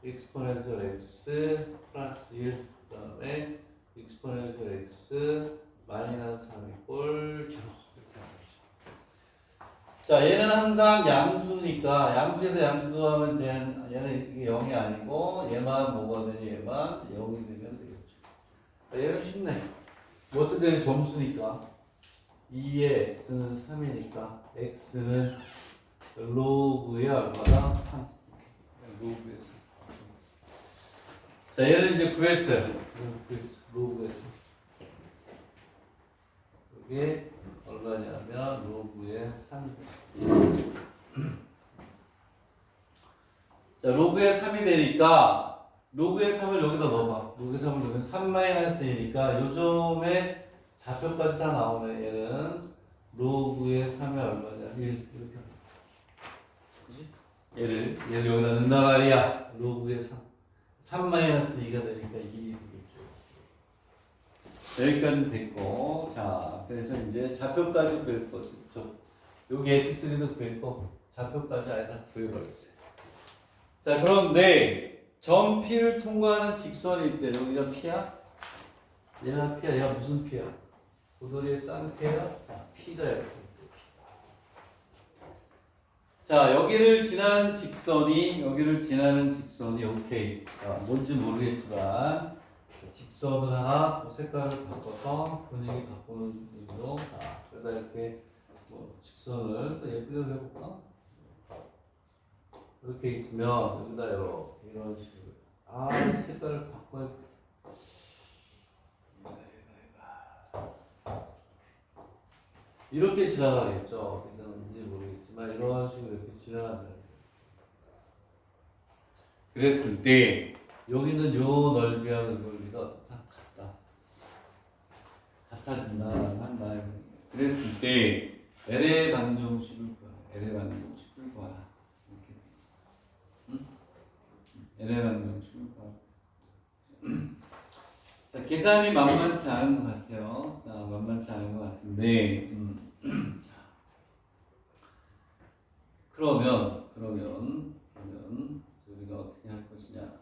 exponential x 플러스 1 그 다음에 exponential x 마이너스 3 이꼴 제곱. 자, 얘는 항상 양수니까 양수에서 양수하면 된 얘는 이게 0이 아니고 얘만 뭐가 되니 얘만 0이 되면 되겠죠. 얘는 쉽네. 뭐 어떻게 점수니까 2의 x는 3이니까 x는 로그의 얼마다? 3. 로그의 3. 자, 얘는 이제 구했어요. 로그의 3. 이게 얼마냐면 로그의 3. 자, 로그의 3이 되니까 로그의 3을 여기다 넣어봐. 로그의 3을 넣으면 3-1이니까 요점에 좌표까지 다 나오네. 얘는 로그의 3이 얼마냐? 1 이렇게. 그치? 얘를 여기다 넣는단 말이야. 로그의 3. 3-2가 되니까 2이 되겠죠. 여기까지는 됐고, 자, 그래서 이제 좌표까지 구할 거죠. 여기 x3도 구했고, 좌표까지 아예 다 구해버렸어요. 자, 그런데 점 P를 통과하는 직선이 있대. 여기가 P야? 얘가 P야. 얘가 무슨 P야? 고도리의 쌍피야? 자, P가 이렇게 있대. 자, 여기를 지나는 직선이 오케이. 자, 뭔지 모르겠지만 직선을 하나 색깔을 바꿔서 분위기 바꾸는 의미로 자, 그러다 이렇게 뭐 직선을 또 예쁘게 해볼까? 이렇게 있으면 여기다 이런 식으로 색깔을 바꿔야 이렇게 지나가겠죠. 괜찮은지 모르겠지만 이런 식으로 이렇게 지나간다. 그랬을 때 여기는 요 넓이하고 요 넓이가 같아진다 한다. 그랬을 때 L의 방정식을 구하라. L의 방정식을 구하라. 이렇게. 응? L의 방정식을 구하라. 자, 계산이 만만치 않은 것 같아요. 자, 만만치 않은 것 같은데, 자, 그러면 우리가 어떻게 할 것이냐?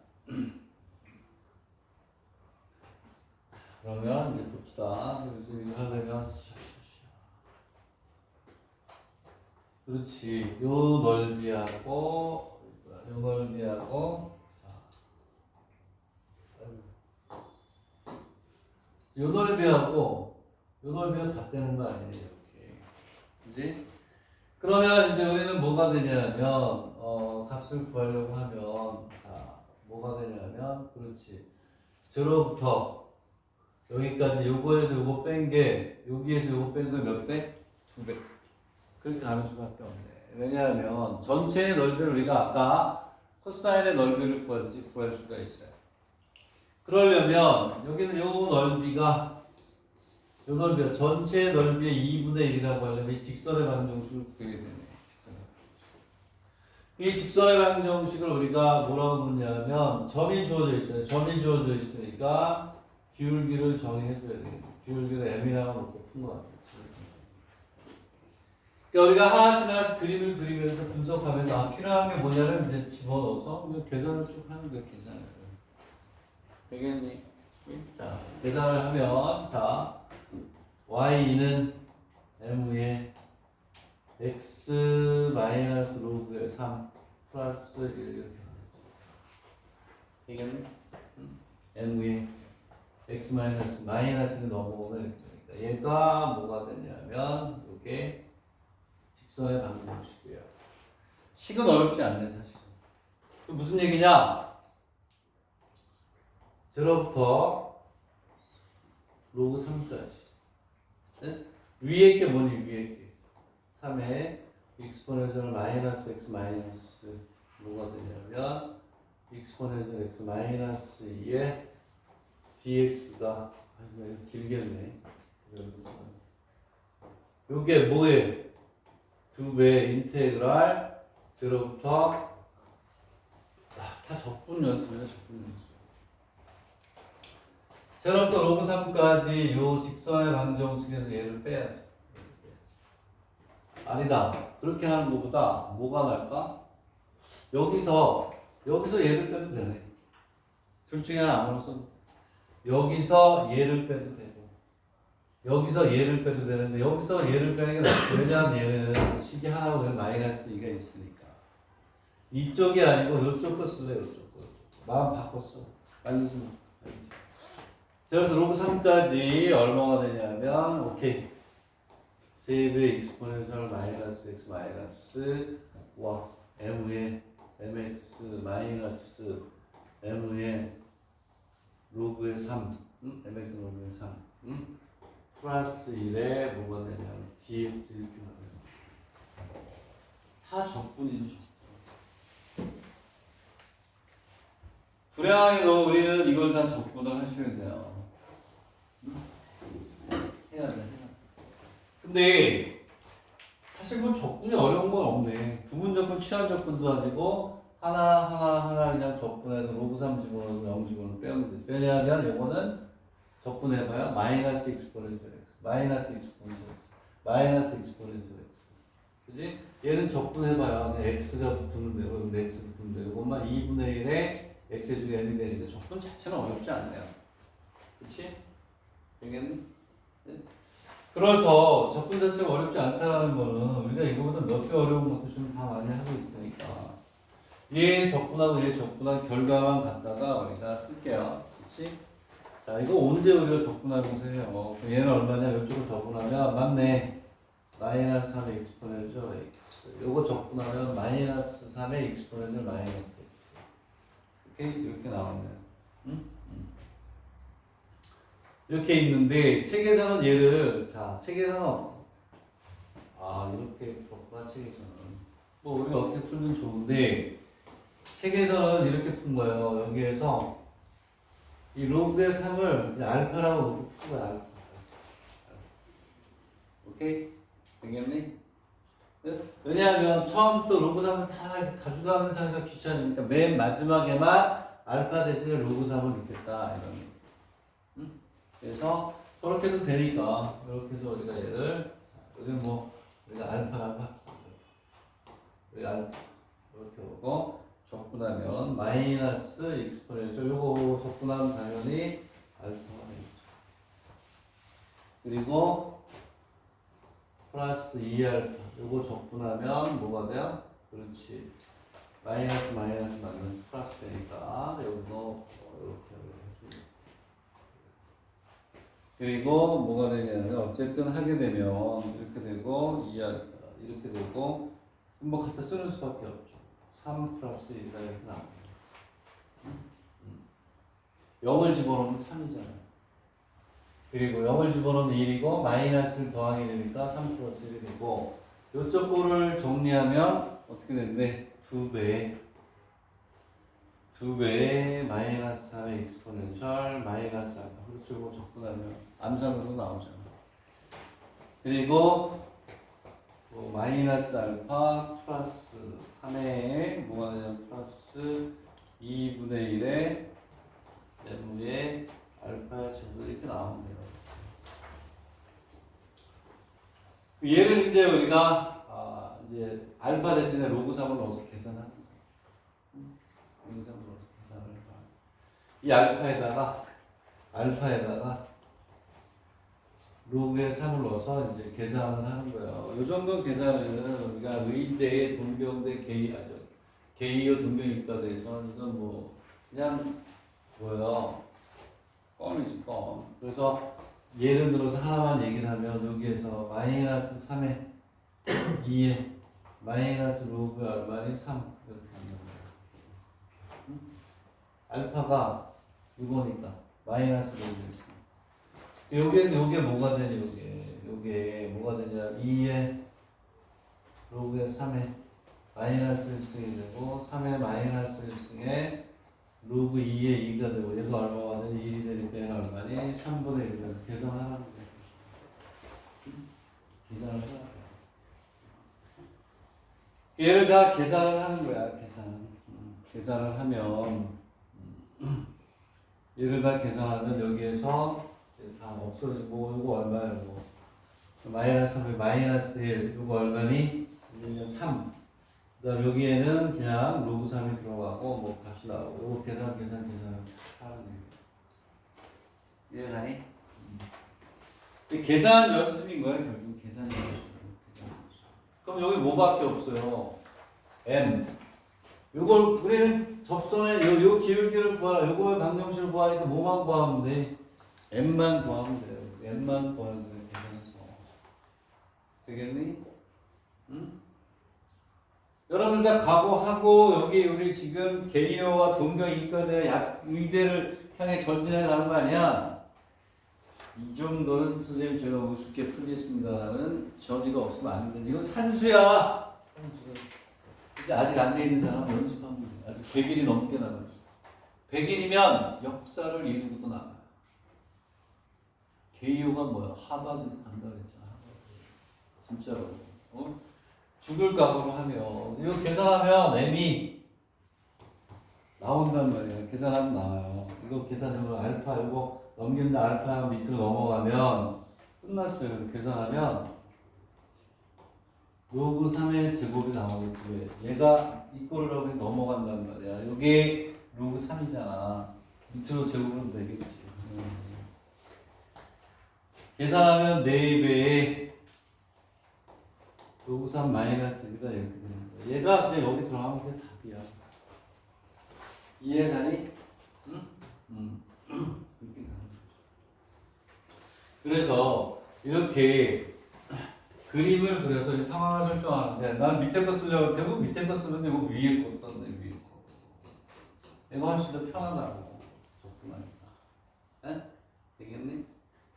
그러면 이제 봅시다. 그래서 이거 하려면 그렇지. 요 넓이하고 요 넓이가 같다는 거 아니에요, 이렇게. 그지? 그러면 이제 우리는 뭐가 되냐면, 값을 구하려고 하면, 자, 뭐가 되냐면, 그렇지. 0부터 여기까지 요거에서 요거 뺀 게, 여기에서 요거 뺀 거 몇 배? 2배. 그렇게 가는 수밖에 없네. 왜냐하면, 전체의 넓이를 우리가 아까 코사인의 넓이를 구하듯이 구할 수가 있어요. 그러려면 여기는 요 넓이가 전체 넓이의 2분의 1이라고 하려면 이 직선의 방정식을 구해야 되네. 이 직선의 방정식을 우리가 뭐라고 놓냐면 점이 주어져 있잖아요. 점이 주어져 있으니까 기울기를 정의해줘야 되겠네. 기울기를 m이라고 놓고 푼 것 같아요. 그러니까 우리가 하나씩 그림을 그리면서 분석하면서 필요한 게 뭐냐면 이제 집어넣어서 계산을 쭉 하는 거예요. 계산을. 되겠니? 자, 계산을 하면, 자, y는 m의 x 마이너스 로그의 3 플러스 1 이렇게 되겠니? m의 x 마이너스는 넘어오면 이렇게 되니까 얘가 뭐가 되냐면 이게 직선의 방정식이에요. 식은 어렵지 않네 사실. 그 무슨 얘기냐? 0부터 로그 3까지. 네? 위에 게 뭐니? 위에 게 3에 익스포넨셜 마이너스 x 마이너스 뭐가 되냐면 익스포넨셜 x 마이너스 2에 dx가 이거 길겠네. 요게 뭐예요? 2배 인테그랄 0부터 다 적분 연습이네. 적분 연습. 0부터 로그 3까지 요 직선의 방정식에서 얘를 빼야지. 아니다. 그렇게 하는 것보다 뭐가 날까? 여기서 얘를 빼도 되네. 둘 중에 하나 아무나 써도 여기서 얘를 빼도 되고 여기서 얘를 빼도 되는데 여기서 얘를 빼는 게 낫지. 왜냐하면 얘는 식이 하나고 마이너스 2가 있으니까 이쪽이 아니고 이쪽 거 쓰세요. 이쪽 거. 마음 바꿨어. 빨리 좀. 0부터 로그 3까지 얼마가 되냐면 오케이 3배 익스포넨셜 마이너스 x 마이너스 m의 mx 마이너스 m의 로그의 3 mx 로그의 3 플러스 1에 뭐가 되냐면 dx 이렇게 나와요. 다 적분이죠. 불행하게도 우리는 이걸 다 적분을 하셔야 돼요. 해야 돼. 근데 사실 뭐 적분이 어려운 건 없네. 부분 적분, 치환 적분도 아니고 하나 그냥 적분해서 로그 3 집어넣어서 0 집어넣어서 빼면 돼. 왜냐하면 이거는 적분해봐야 마이너스 익스포넨셜 x, 마이너스 익스포넨셜 x, 마이너스 익스포넨셜 x. 그지? 얘는 적분해봐야 그냥 x가 붙으면 되고 여기 x 붙으면 되고 이것만 2분의 1에 x의 중에 m이 되니까 적분 자체는 어렵지 않네요. 그치? 되겠니? 네? 그래서 적분 자체가 어렵지 않다는 거는 우리가 이거보다 몇 배 어려운 것도 좀 다 많이 하고 있으니까 얘 적분하고 얘 적분한 결과만 갖다가 우리가 쓸게요. 그치? 자, 이거 언제 우리가 적분하면서 해요? 얘는 얼마냐? 이쪽으로 적분하면 맞네. 마이너스 3의 익스포넨셜 x. 요거 적분하면 마이너스 3의 익스포넨셜 마이너스 x. 이렇게 나오네요. 응? 이렇게 있는데 책에서는 얘를 책에서는 이렇게 풀었구나. 책에서는 뭐 우리가 어떻게 풀면 좋은데 책에서는 이렇게 푼 거예요. 여기에서 이 로그의 3을 알파라고 이렇게 푼 거야. 알파. 오케이? 되겠니? 왜냐하면 처음부터 로그 3을 다 가져가면서 하니까 귀찮으니까 맨 마지막에만 알파 대신에 로그 3을 넣겠다 이런. 응? 그래서 저렇게도 되니까 이렇게 해서 우리가 얘를 여기 뭐 우리가 알파라고 합시다. 여기 알파 이렇게 오고 적분하면 마이너스 익스포넨셜 요거 적분하면 당연히 알파가 되겠죠. 그리고 플러스 2알파 요거 적분하면 뭐가 돼요? 그렇지. 마이너스 플러스 되니까 여기서 이렇게 해주고. 그리고 뭐가 되냐면 어쨌든 하게 되면 이렇게 되고 2알파 이렇게 되고 뭐 갖다 쓰는 수밖에 없죠. 3 플러스 1가 이렇게 나옵니다. 0을 집어넣으면 3이잖아요. 그리고 0을 집어넣으면 1이고 마이너스를 더하게 되니까 3 플러스 1이 되고 이쪽 거를 정리하면 어떻게 되는데 2배의 마이너스 3의 익스포넨셜 마이너스 알파 그렇죠. 이거 적분하면 암산으로 나오잖아. 그리고 마이너스 알파 플러스 3의 뭐가 되냐면 플러스 2분의 1의 n분의 알파 제곱 이렇게 나오면 돼요. 얘를 이제 우리가 이제 알파 대신에 로그 3을 넣어서 계산하는 거예요. 로그 3을 넣어서 계산을 해봐. 이 알파에다가 로그에 3을 넣어서 이제 계산을 하는 거예요. 이 정도 계산은 우리가 의대, 동경대, 개이어 동경이과대에서 이건 뭐 그냥 뭐예요? 껌이지 껌. 그래서 예를 들어서 하나만 얘기를 하면 여기에서 마이너스 3에 2에 마이너스 로그 알파니 3 이렇게 하는 거예요. 알파가 이거니까 마이너스 로그였어. 여기에서 요게 뭐가 되냐 요게 뭐가 되냐 2에 로그에 3에 마이너스 1승이 되고 3에 마이너스 1승에 로그 2에 2가 되고 얘가 얼마가 되니 1이 되니까 얘가 얼마니 3분의 1이라서 계산하라는 거예요. 계산을 해야 돼요. 얘를 다 계산을 하는 거야. 계산을 하면 얘를 다 계산하면 여기에서 다 없어지고 요거 얼마예요? 마이너스 3에 마이너스 1 요거 얼마니? 3. 그 다음 여기에는 그냥 로그 3이 들어가고 뭐 값이 나오고 요거 계산을 하는 거예요. 이해가니? 이 계산 연습인 거야 결국 계산 연습. 그럼 여기 뭐밖에 없어요? m. 요걸 우리는 접선의 요 기울기를 구하라. 요거의 방정식을 구하니까 뭐만 구하면 돼? m만 구하면 돼요. m만 구하는 거예요. 계산해서. 되겠니? 응? 여러분 다 각오하고 여기 우리 지금 개이어와 동경이과대 의대를 향해 전진해 가는 거 아니야? 이 정도는 선생님 제가 우습게 풀겠습니다라는 저지가 없으면 안 돼. 이건 산수야. 이제 아직 안 돼 있는 사람 연습하면 돼. 아직 100일이 넘게 남았어. 100일이면 역사를 이루고도 나가요. 개이어가 뭐야? 하버드도 간다 그랬잖아. 진짜로. 죽을 각오로 하면 이거 계산하면 m이 나온단 말이야. 계산하면 나와요. 이거 계산하면 알파 이거 넘긴다 알파 밑으로 넘어가면 끝났어요. 계산하면 로그 3의 제곱이 나오겠지. 얘가 이꼴을 하고 넘어간단 말이야. 여기 로그 3이잖아. 밑으로 제곱은 되겠지. 계산하면 4배의 로그 3 마이너스 1이다 이렇게 되는 거야. 얘가 그냥 여기 들어가면 그게 답이야. 이해가니? 응? 그렇게 가는 거죠. 그래서 이렇게 그림을 그려서 이 상황을 설정하는데 난 밑에 거 쓰려고 대부분 밑에 거 쓰는데 이거 위에 거 썼네 위에 거. 이거 훨씬 더 편하다고 접근하니까. 네? 되겠니?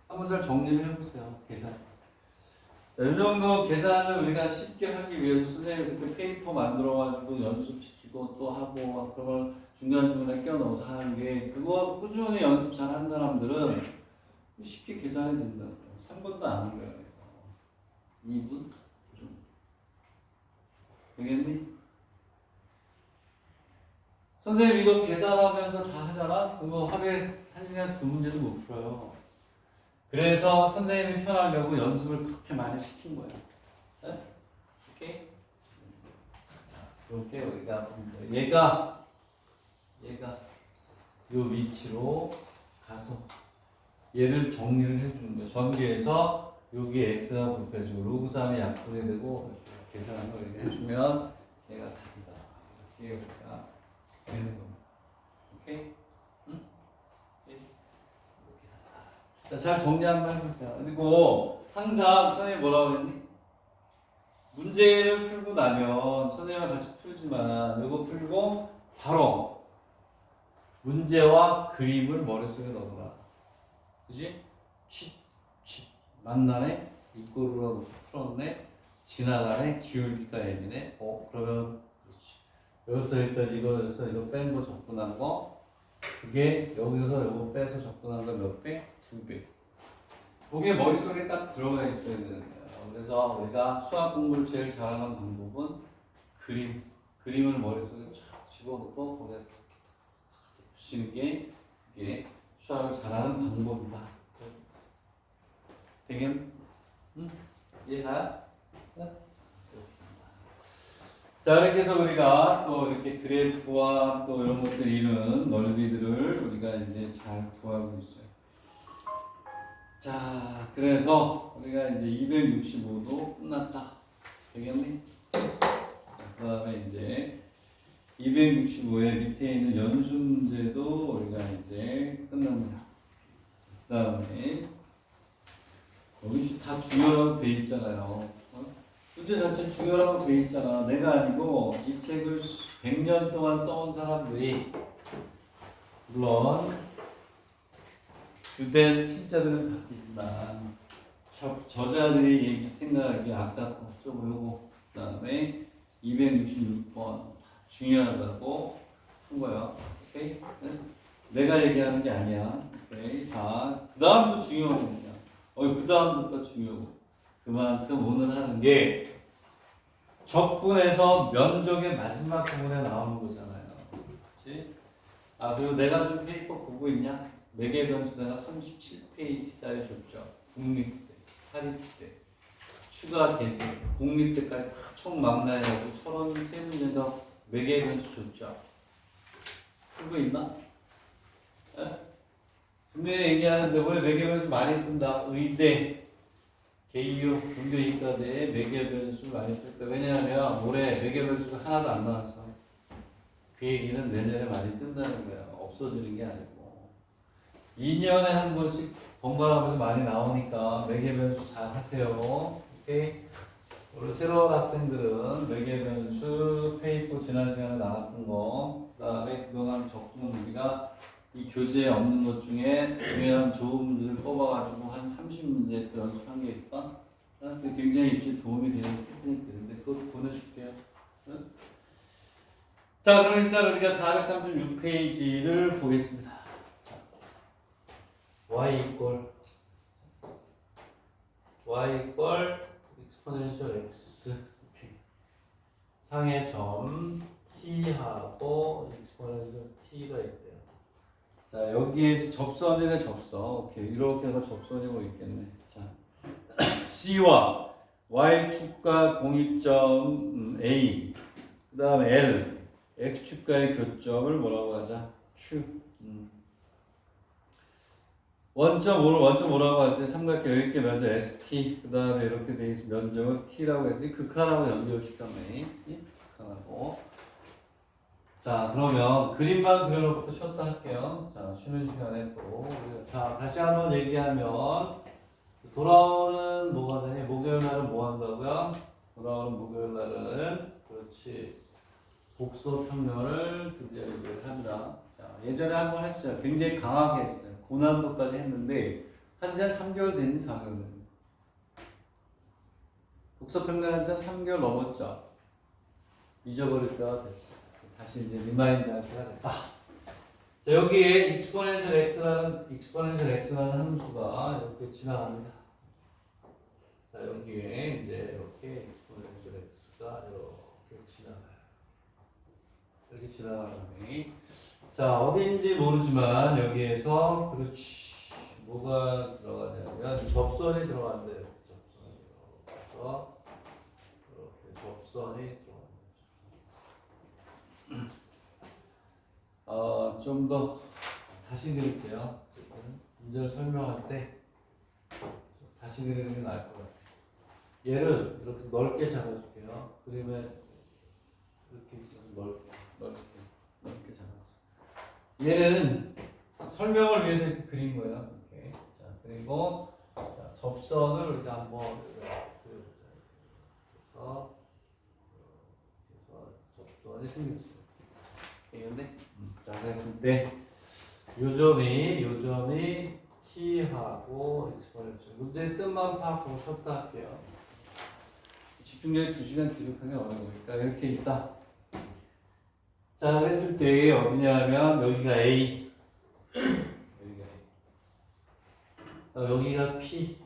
한번 잘 정리를 해보세요. 계산. 자, 이 정도 계산을 우리가 쉽게 하기 위해서 선생님이 그렇게 페이퍼 만들어가지고 연습시키고 또 하고 그걸 중간중간에 껴넣어서 하는 게 그거 꾸준히 연습 잘 한 사람들은 쉽게 계산이 된다고. 3분도 안 하는 거야. 2분? 좀. 되겠니? 선생님 이거 계산하면서 다 하잖아? 그거 하루에 1시간 2문제도 못 풀어요. 그래서 선생님이 편하려고 연습을 그렇게 많이 시킨 거야. 네? 오케이? 이렇게 우리가 얘가 이 위치로 가서 얘를 정리를 해주는 거야. 전개해서 여기 x가 곱해지고 로그 3이 약분이 되고 계산을 이렇게 해주면 얘가 답이다. 이렇게 우리가 되는 겁니다. 오케이? 응? 자, 잘 정리 한번 해보세요. 그리고 항상 선생님 뭐라고 했니? 문제를 풀고 나면 선생님과 같이 풀지만 이거 풀고 바로 문제와 그림을 머릿속에 넣어라. 그지? 만나네? 이꼴로 풀었네? 지나가네? 기울기가 예민해? 그러면 그렇지. 여기부터 여기까지 이거에서 이거 뺀 거 접근한 거 그게 여기서 이거 빼서 접근한 거 몇 배? 2배. 그게 머릿속에 딱 들어가 있어야 되는 거예요. 그래서 우리가 수학 공부를 제일 잘하는 방법은 그림을 머릿속에 쫙 집어넣고 거기에 붙이는 게 이게 수학을 잘하는 방법이다. 되겠? 응? 이해가? 자, 이렇게 해서 우리가 또 이렇게 그래프와 또 이런 것들 이런 넓이들을 우리가 이제 잘 구하고 있어요. 자, 그래서 우리가 이제 265도 끝났다. 되겠니? 그 다음에 이제 265의 밑에 있는 연수 문제도 우리가 이제 끝납니다. 그 다음에 여기 다 중요하다고 돼 있잖아요. 문제 자체 중요하다고 돼 있잖아. 내가 아니고 이 책을 100년 동안 써온 사람들이 물론 주된 필자들은 바뀌지만 저자들이 얘기 생각하기 아까 좀 요거 그 다음에 266번 중요하다고 한 거야. 오케이? 내가 얘기하는 게 아니야. 오케이? 자, 그 다음도 중요한 겁니다. 그 다음부터 중요하고 그만큼 오늘 하는 게 적분에서 면적의 마지막 부분에 나오는 거잖아요. 그렇지? 그리고 내가 좀 페이퍼 보고 있냐? 매개 변수 내가 37페이지짜리 줬죠. 국립 때, 사립 때, 추가 계절, 공립 때까지 다 총 망라해가지고 33문제가 매개 변수 줬죠. 풀고 있나? 분명히 얘기하는데 왜 매개 변수 많이 뜬다? 의대, 개유, 분교이과대에 매개 변수 많이 뜬다. 왜냐하면 올해 매개 변수가 하나도 안 나왔어. 그 얘기는 내년에 많이 뜬다는 거야. 없어지는 게 아니고. 2년에 한 번씩 번갈아가면서 많이 나오니까 매개 변수 잘 하세요. 오케이? 우리 새로운 학생들은 매개 변수 페이퍼 지난 시간에 나왔던 거, 그 다음에 그동안 적분 우리가 이 교재에 없는 것 중에 중요한 좋은 문제를 뽑아가지고 한 30문제 연습한 게 있다. 굉장히 입시에 도움이 되는 테크닉들인데 그것도 보내줄게요. 응? 자, 그럼 일단 우리가 436페이지를 보겠습니다. y exponential x 오케이. 상의 점 t하고 exponential t가 있대요. 자, 여기에서 접선이네 접선. 오케이. 이렇게 해서 접선이 뭐 있겠네. 자, C와 Y축과 공유점 A, 그 다음에 L, X축과의 교점을 뭐라고 하자? Q. 원점 뭐라고 할 때 삼각형 여기 면적 ST, 그 다음에 이렇게 돼 있어 면적은 T라고 했더니 극한하고 연결시켰네. 극한하고. 자, 그러면 그림만 그려놓고 또 쉬었다 할게요. 자, 쉬는 시간에 또. 자, 다시 한번 얘기하면 돌아오는 뭐가 되니? 목요일 날은 뭐 한다고요? 돌아오는 목요일 날은 그렇지. 복소 평면을 드디어 얘기를 합니다. 자, 예전에 한 번 했어요. 굉장히 강하게 했어요. 고난도까지 했는데 한지 한 3개월 됐니? 4개월 됐니? 복소 평면 한지 한 3개월 넘었죠. 잊어버릴 때가 됐어. 다시 이제 리마인드 할 때가 됐다. 자, 여기에 exponential x라는 함수가 이렇게 지나갑니다. 자, 여기에 이제 이렇게 exponential x가 이렇게 지나가요. 이렇게 지나가는데, 자, 어딘지 모르지만 여기에서 그렇지 뭐가 들어가냐면 접선이 들어간대요. 접선이 들어가서 이렇게 접선이 좀 더 다시 그릴게요. 문제를 설명할 때 다시 그리는 게 나을 것 같아요. 얘를 이렇게 넓게 잡아줄게요. 그림에 이렇게 있어서 넓게 잡았어요. 얘는 설명을 위해서 이렇게 그린 거예요. 이렇게. 자, 그리고 자, 접선을 우리가 한번 그려보자. 그래서 접선이 생겼어요. 이건데, 자, 그랬을 때 요점이 t하고 exponential. 문제의 뜻만 파악하고 쉬었다 할게요. 집중력이 2시간 기록하기 어려운 거니까 이렇게 있다. 자, 그랬을 때 어디냐면 여기가 A, 여기가 P,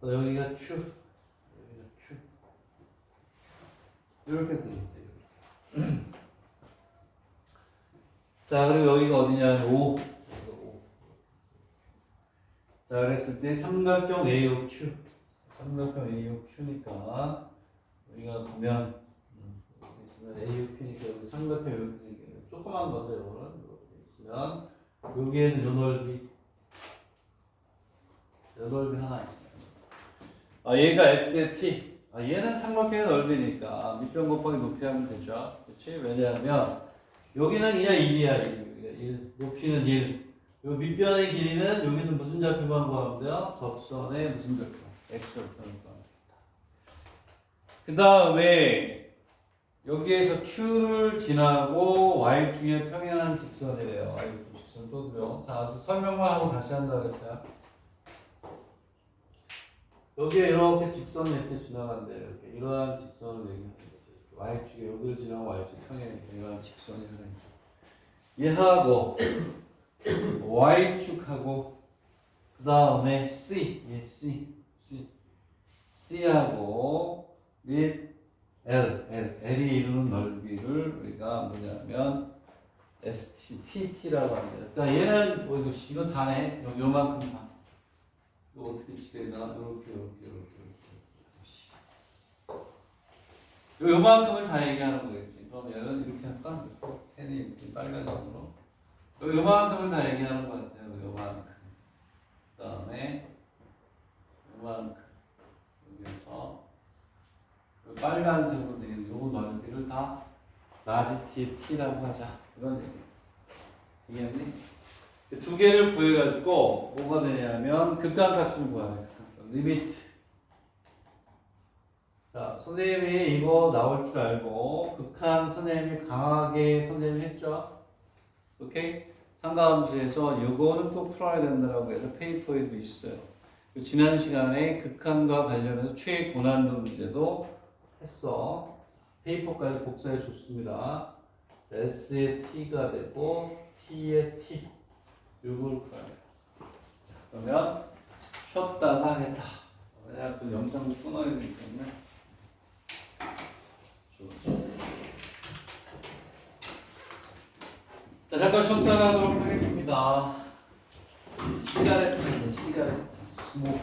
여기가 Q, 이렇게 되겠다. 자, 그리고 여기가 어디냐면 O. 자, 그랬을 때 삼각형 AOQ. 삼각형 AOQ니까 우리가 보면 AOQ니까 여기 삼각형 여기 조그만 건데 이거는 이렇게 있으면 여기에는 요 넓이 하나 있어요. 아, 얘가 S의 T. 아, 얘는 삼각형의 넓이니까 밑변 곱하기 높이 하면 되죠. 그렇지? 왜냐하면 여기는 그냥 1이야. 1. 높이는 1. 요 밑변의 길이는 여기는 무슨 좌표만 구하면 돼요? 접선의 무슨 좌표? X 좌표만 구하면 된다. 그 다음에 여기에서 Q를 지나고 Y축에 평행한 직선이래요. Y축 직선 또 들어. 자, 설명만 하고 다시 한다 그랬어요. 여기에 이렇게 직선이 이렇게 지나간대요. 이렇게 이러한 직선을 얘기하는 거죠. Y축에 여기를 지나고 Y축 평행 이러한 직선이 흐르는 얘하고 Y축하고 그 다음에 C, C하고 및 L이 이루는 넓이를 우리가 뭐냐면 TT라고 합니다. 그러니까 얘는 이건 다네. 요만큼 다. 이거 어떻게 시되나? 이렇게. 요만큼을 다 얘기하는 거겠지. 그럼 얘는 이렇게 할까? 펜이 이렇게 빨간색으로. 요만큼을 다 얘기하는 것 같아요. 요만큼. 그 다음에 요만큼. 여기서 빨간색으로 되는 요 넓이를 다 라지 T라고 하자. 이런 얘기. 이해했니? 두 개를 구해가지고 뭐가 되냐면 극한값을 구하는 리미트. 자, 선생님이 이거 나올 줄 알고 극한 선생님이 강하게 선생님이 했죠. 오케이? 상가함수에서 이거는 또 풀어야 된다라고 해서 페이퍼에도 있어요. 지난 시간에 극한과 관련해서 최고난도 문제도 했어. 페이퍼까지 복사해 줬습니다. S의 T가 되고 T의 T. 요걸 풀어야 돼. 자, 그러면 쉬었다가 하겠다. 왜냐면 또 영상도 끊어야 되기 때문에. 자, 잠깐 쉬었다가 하도록 하겠습니다. 시가렛 타임이네, 시가렛 타임. 스모크.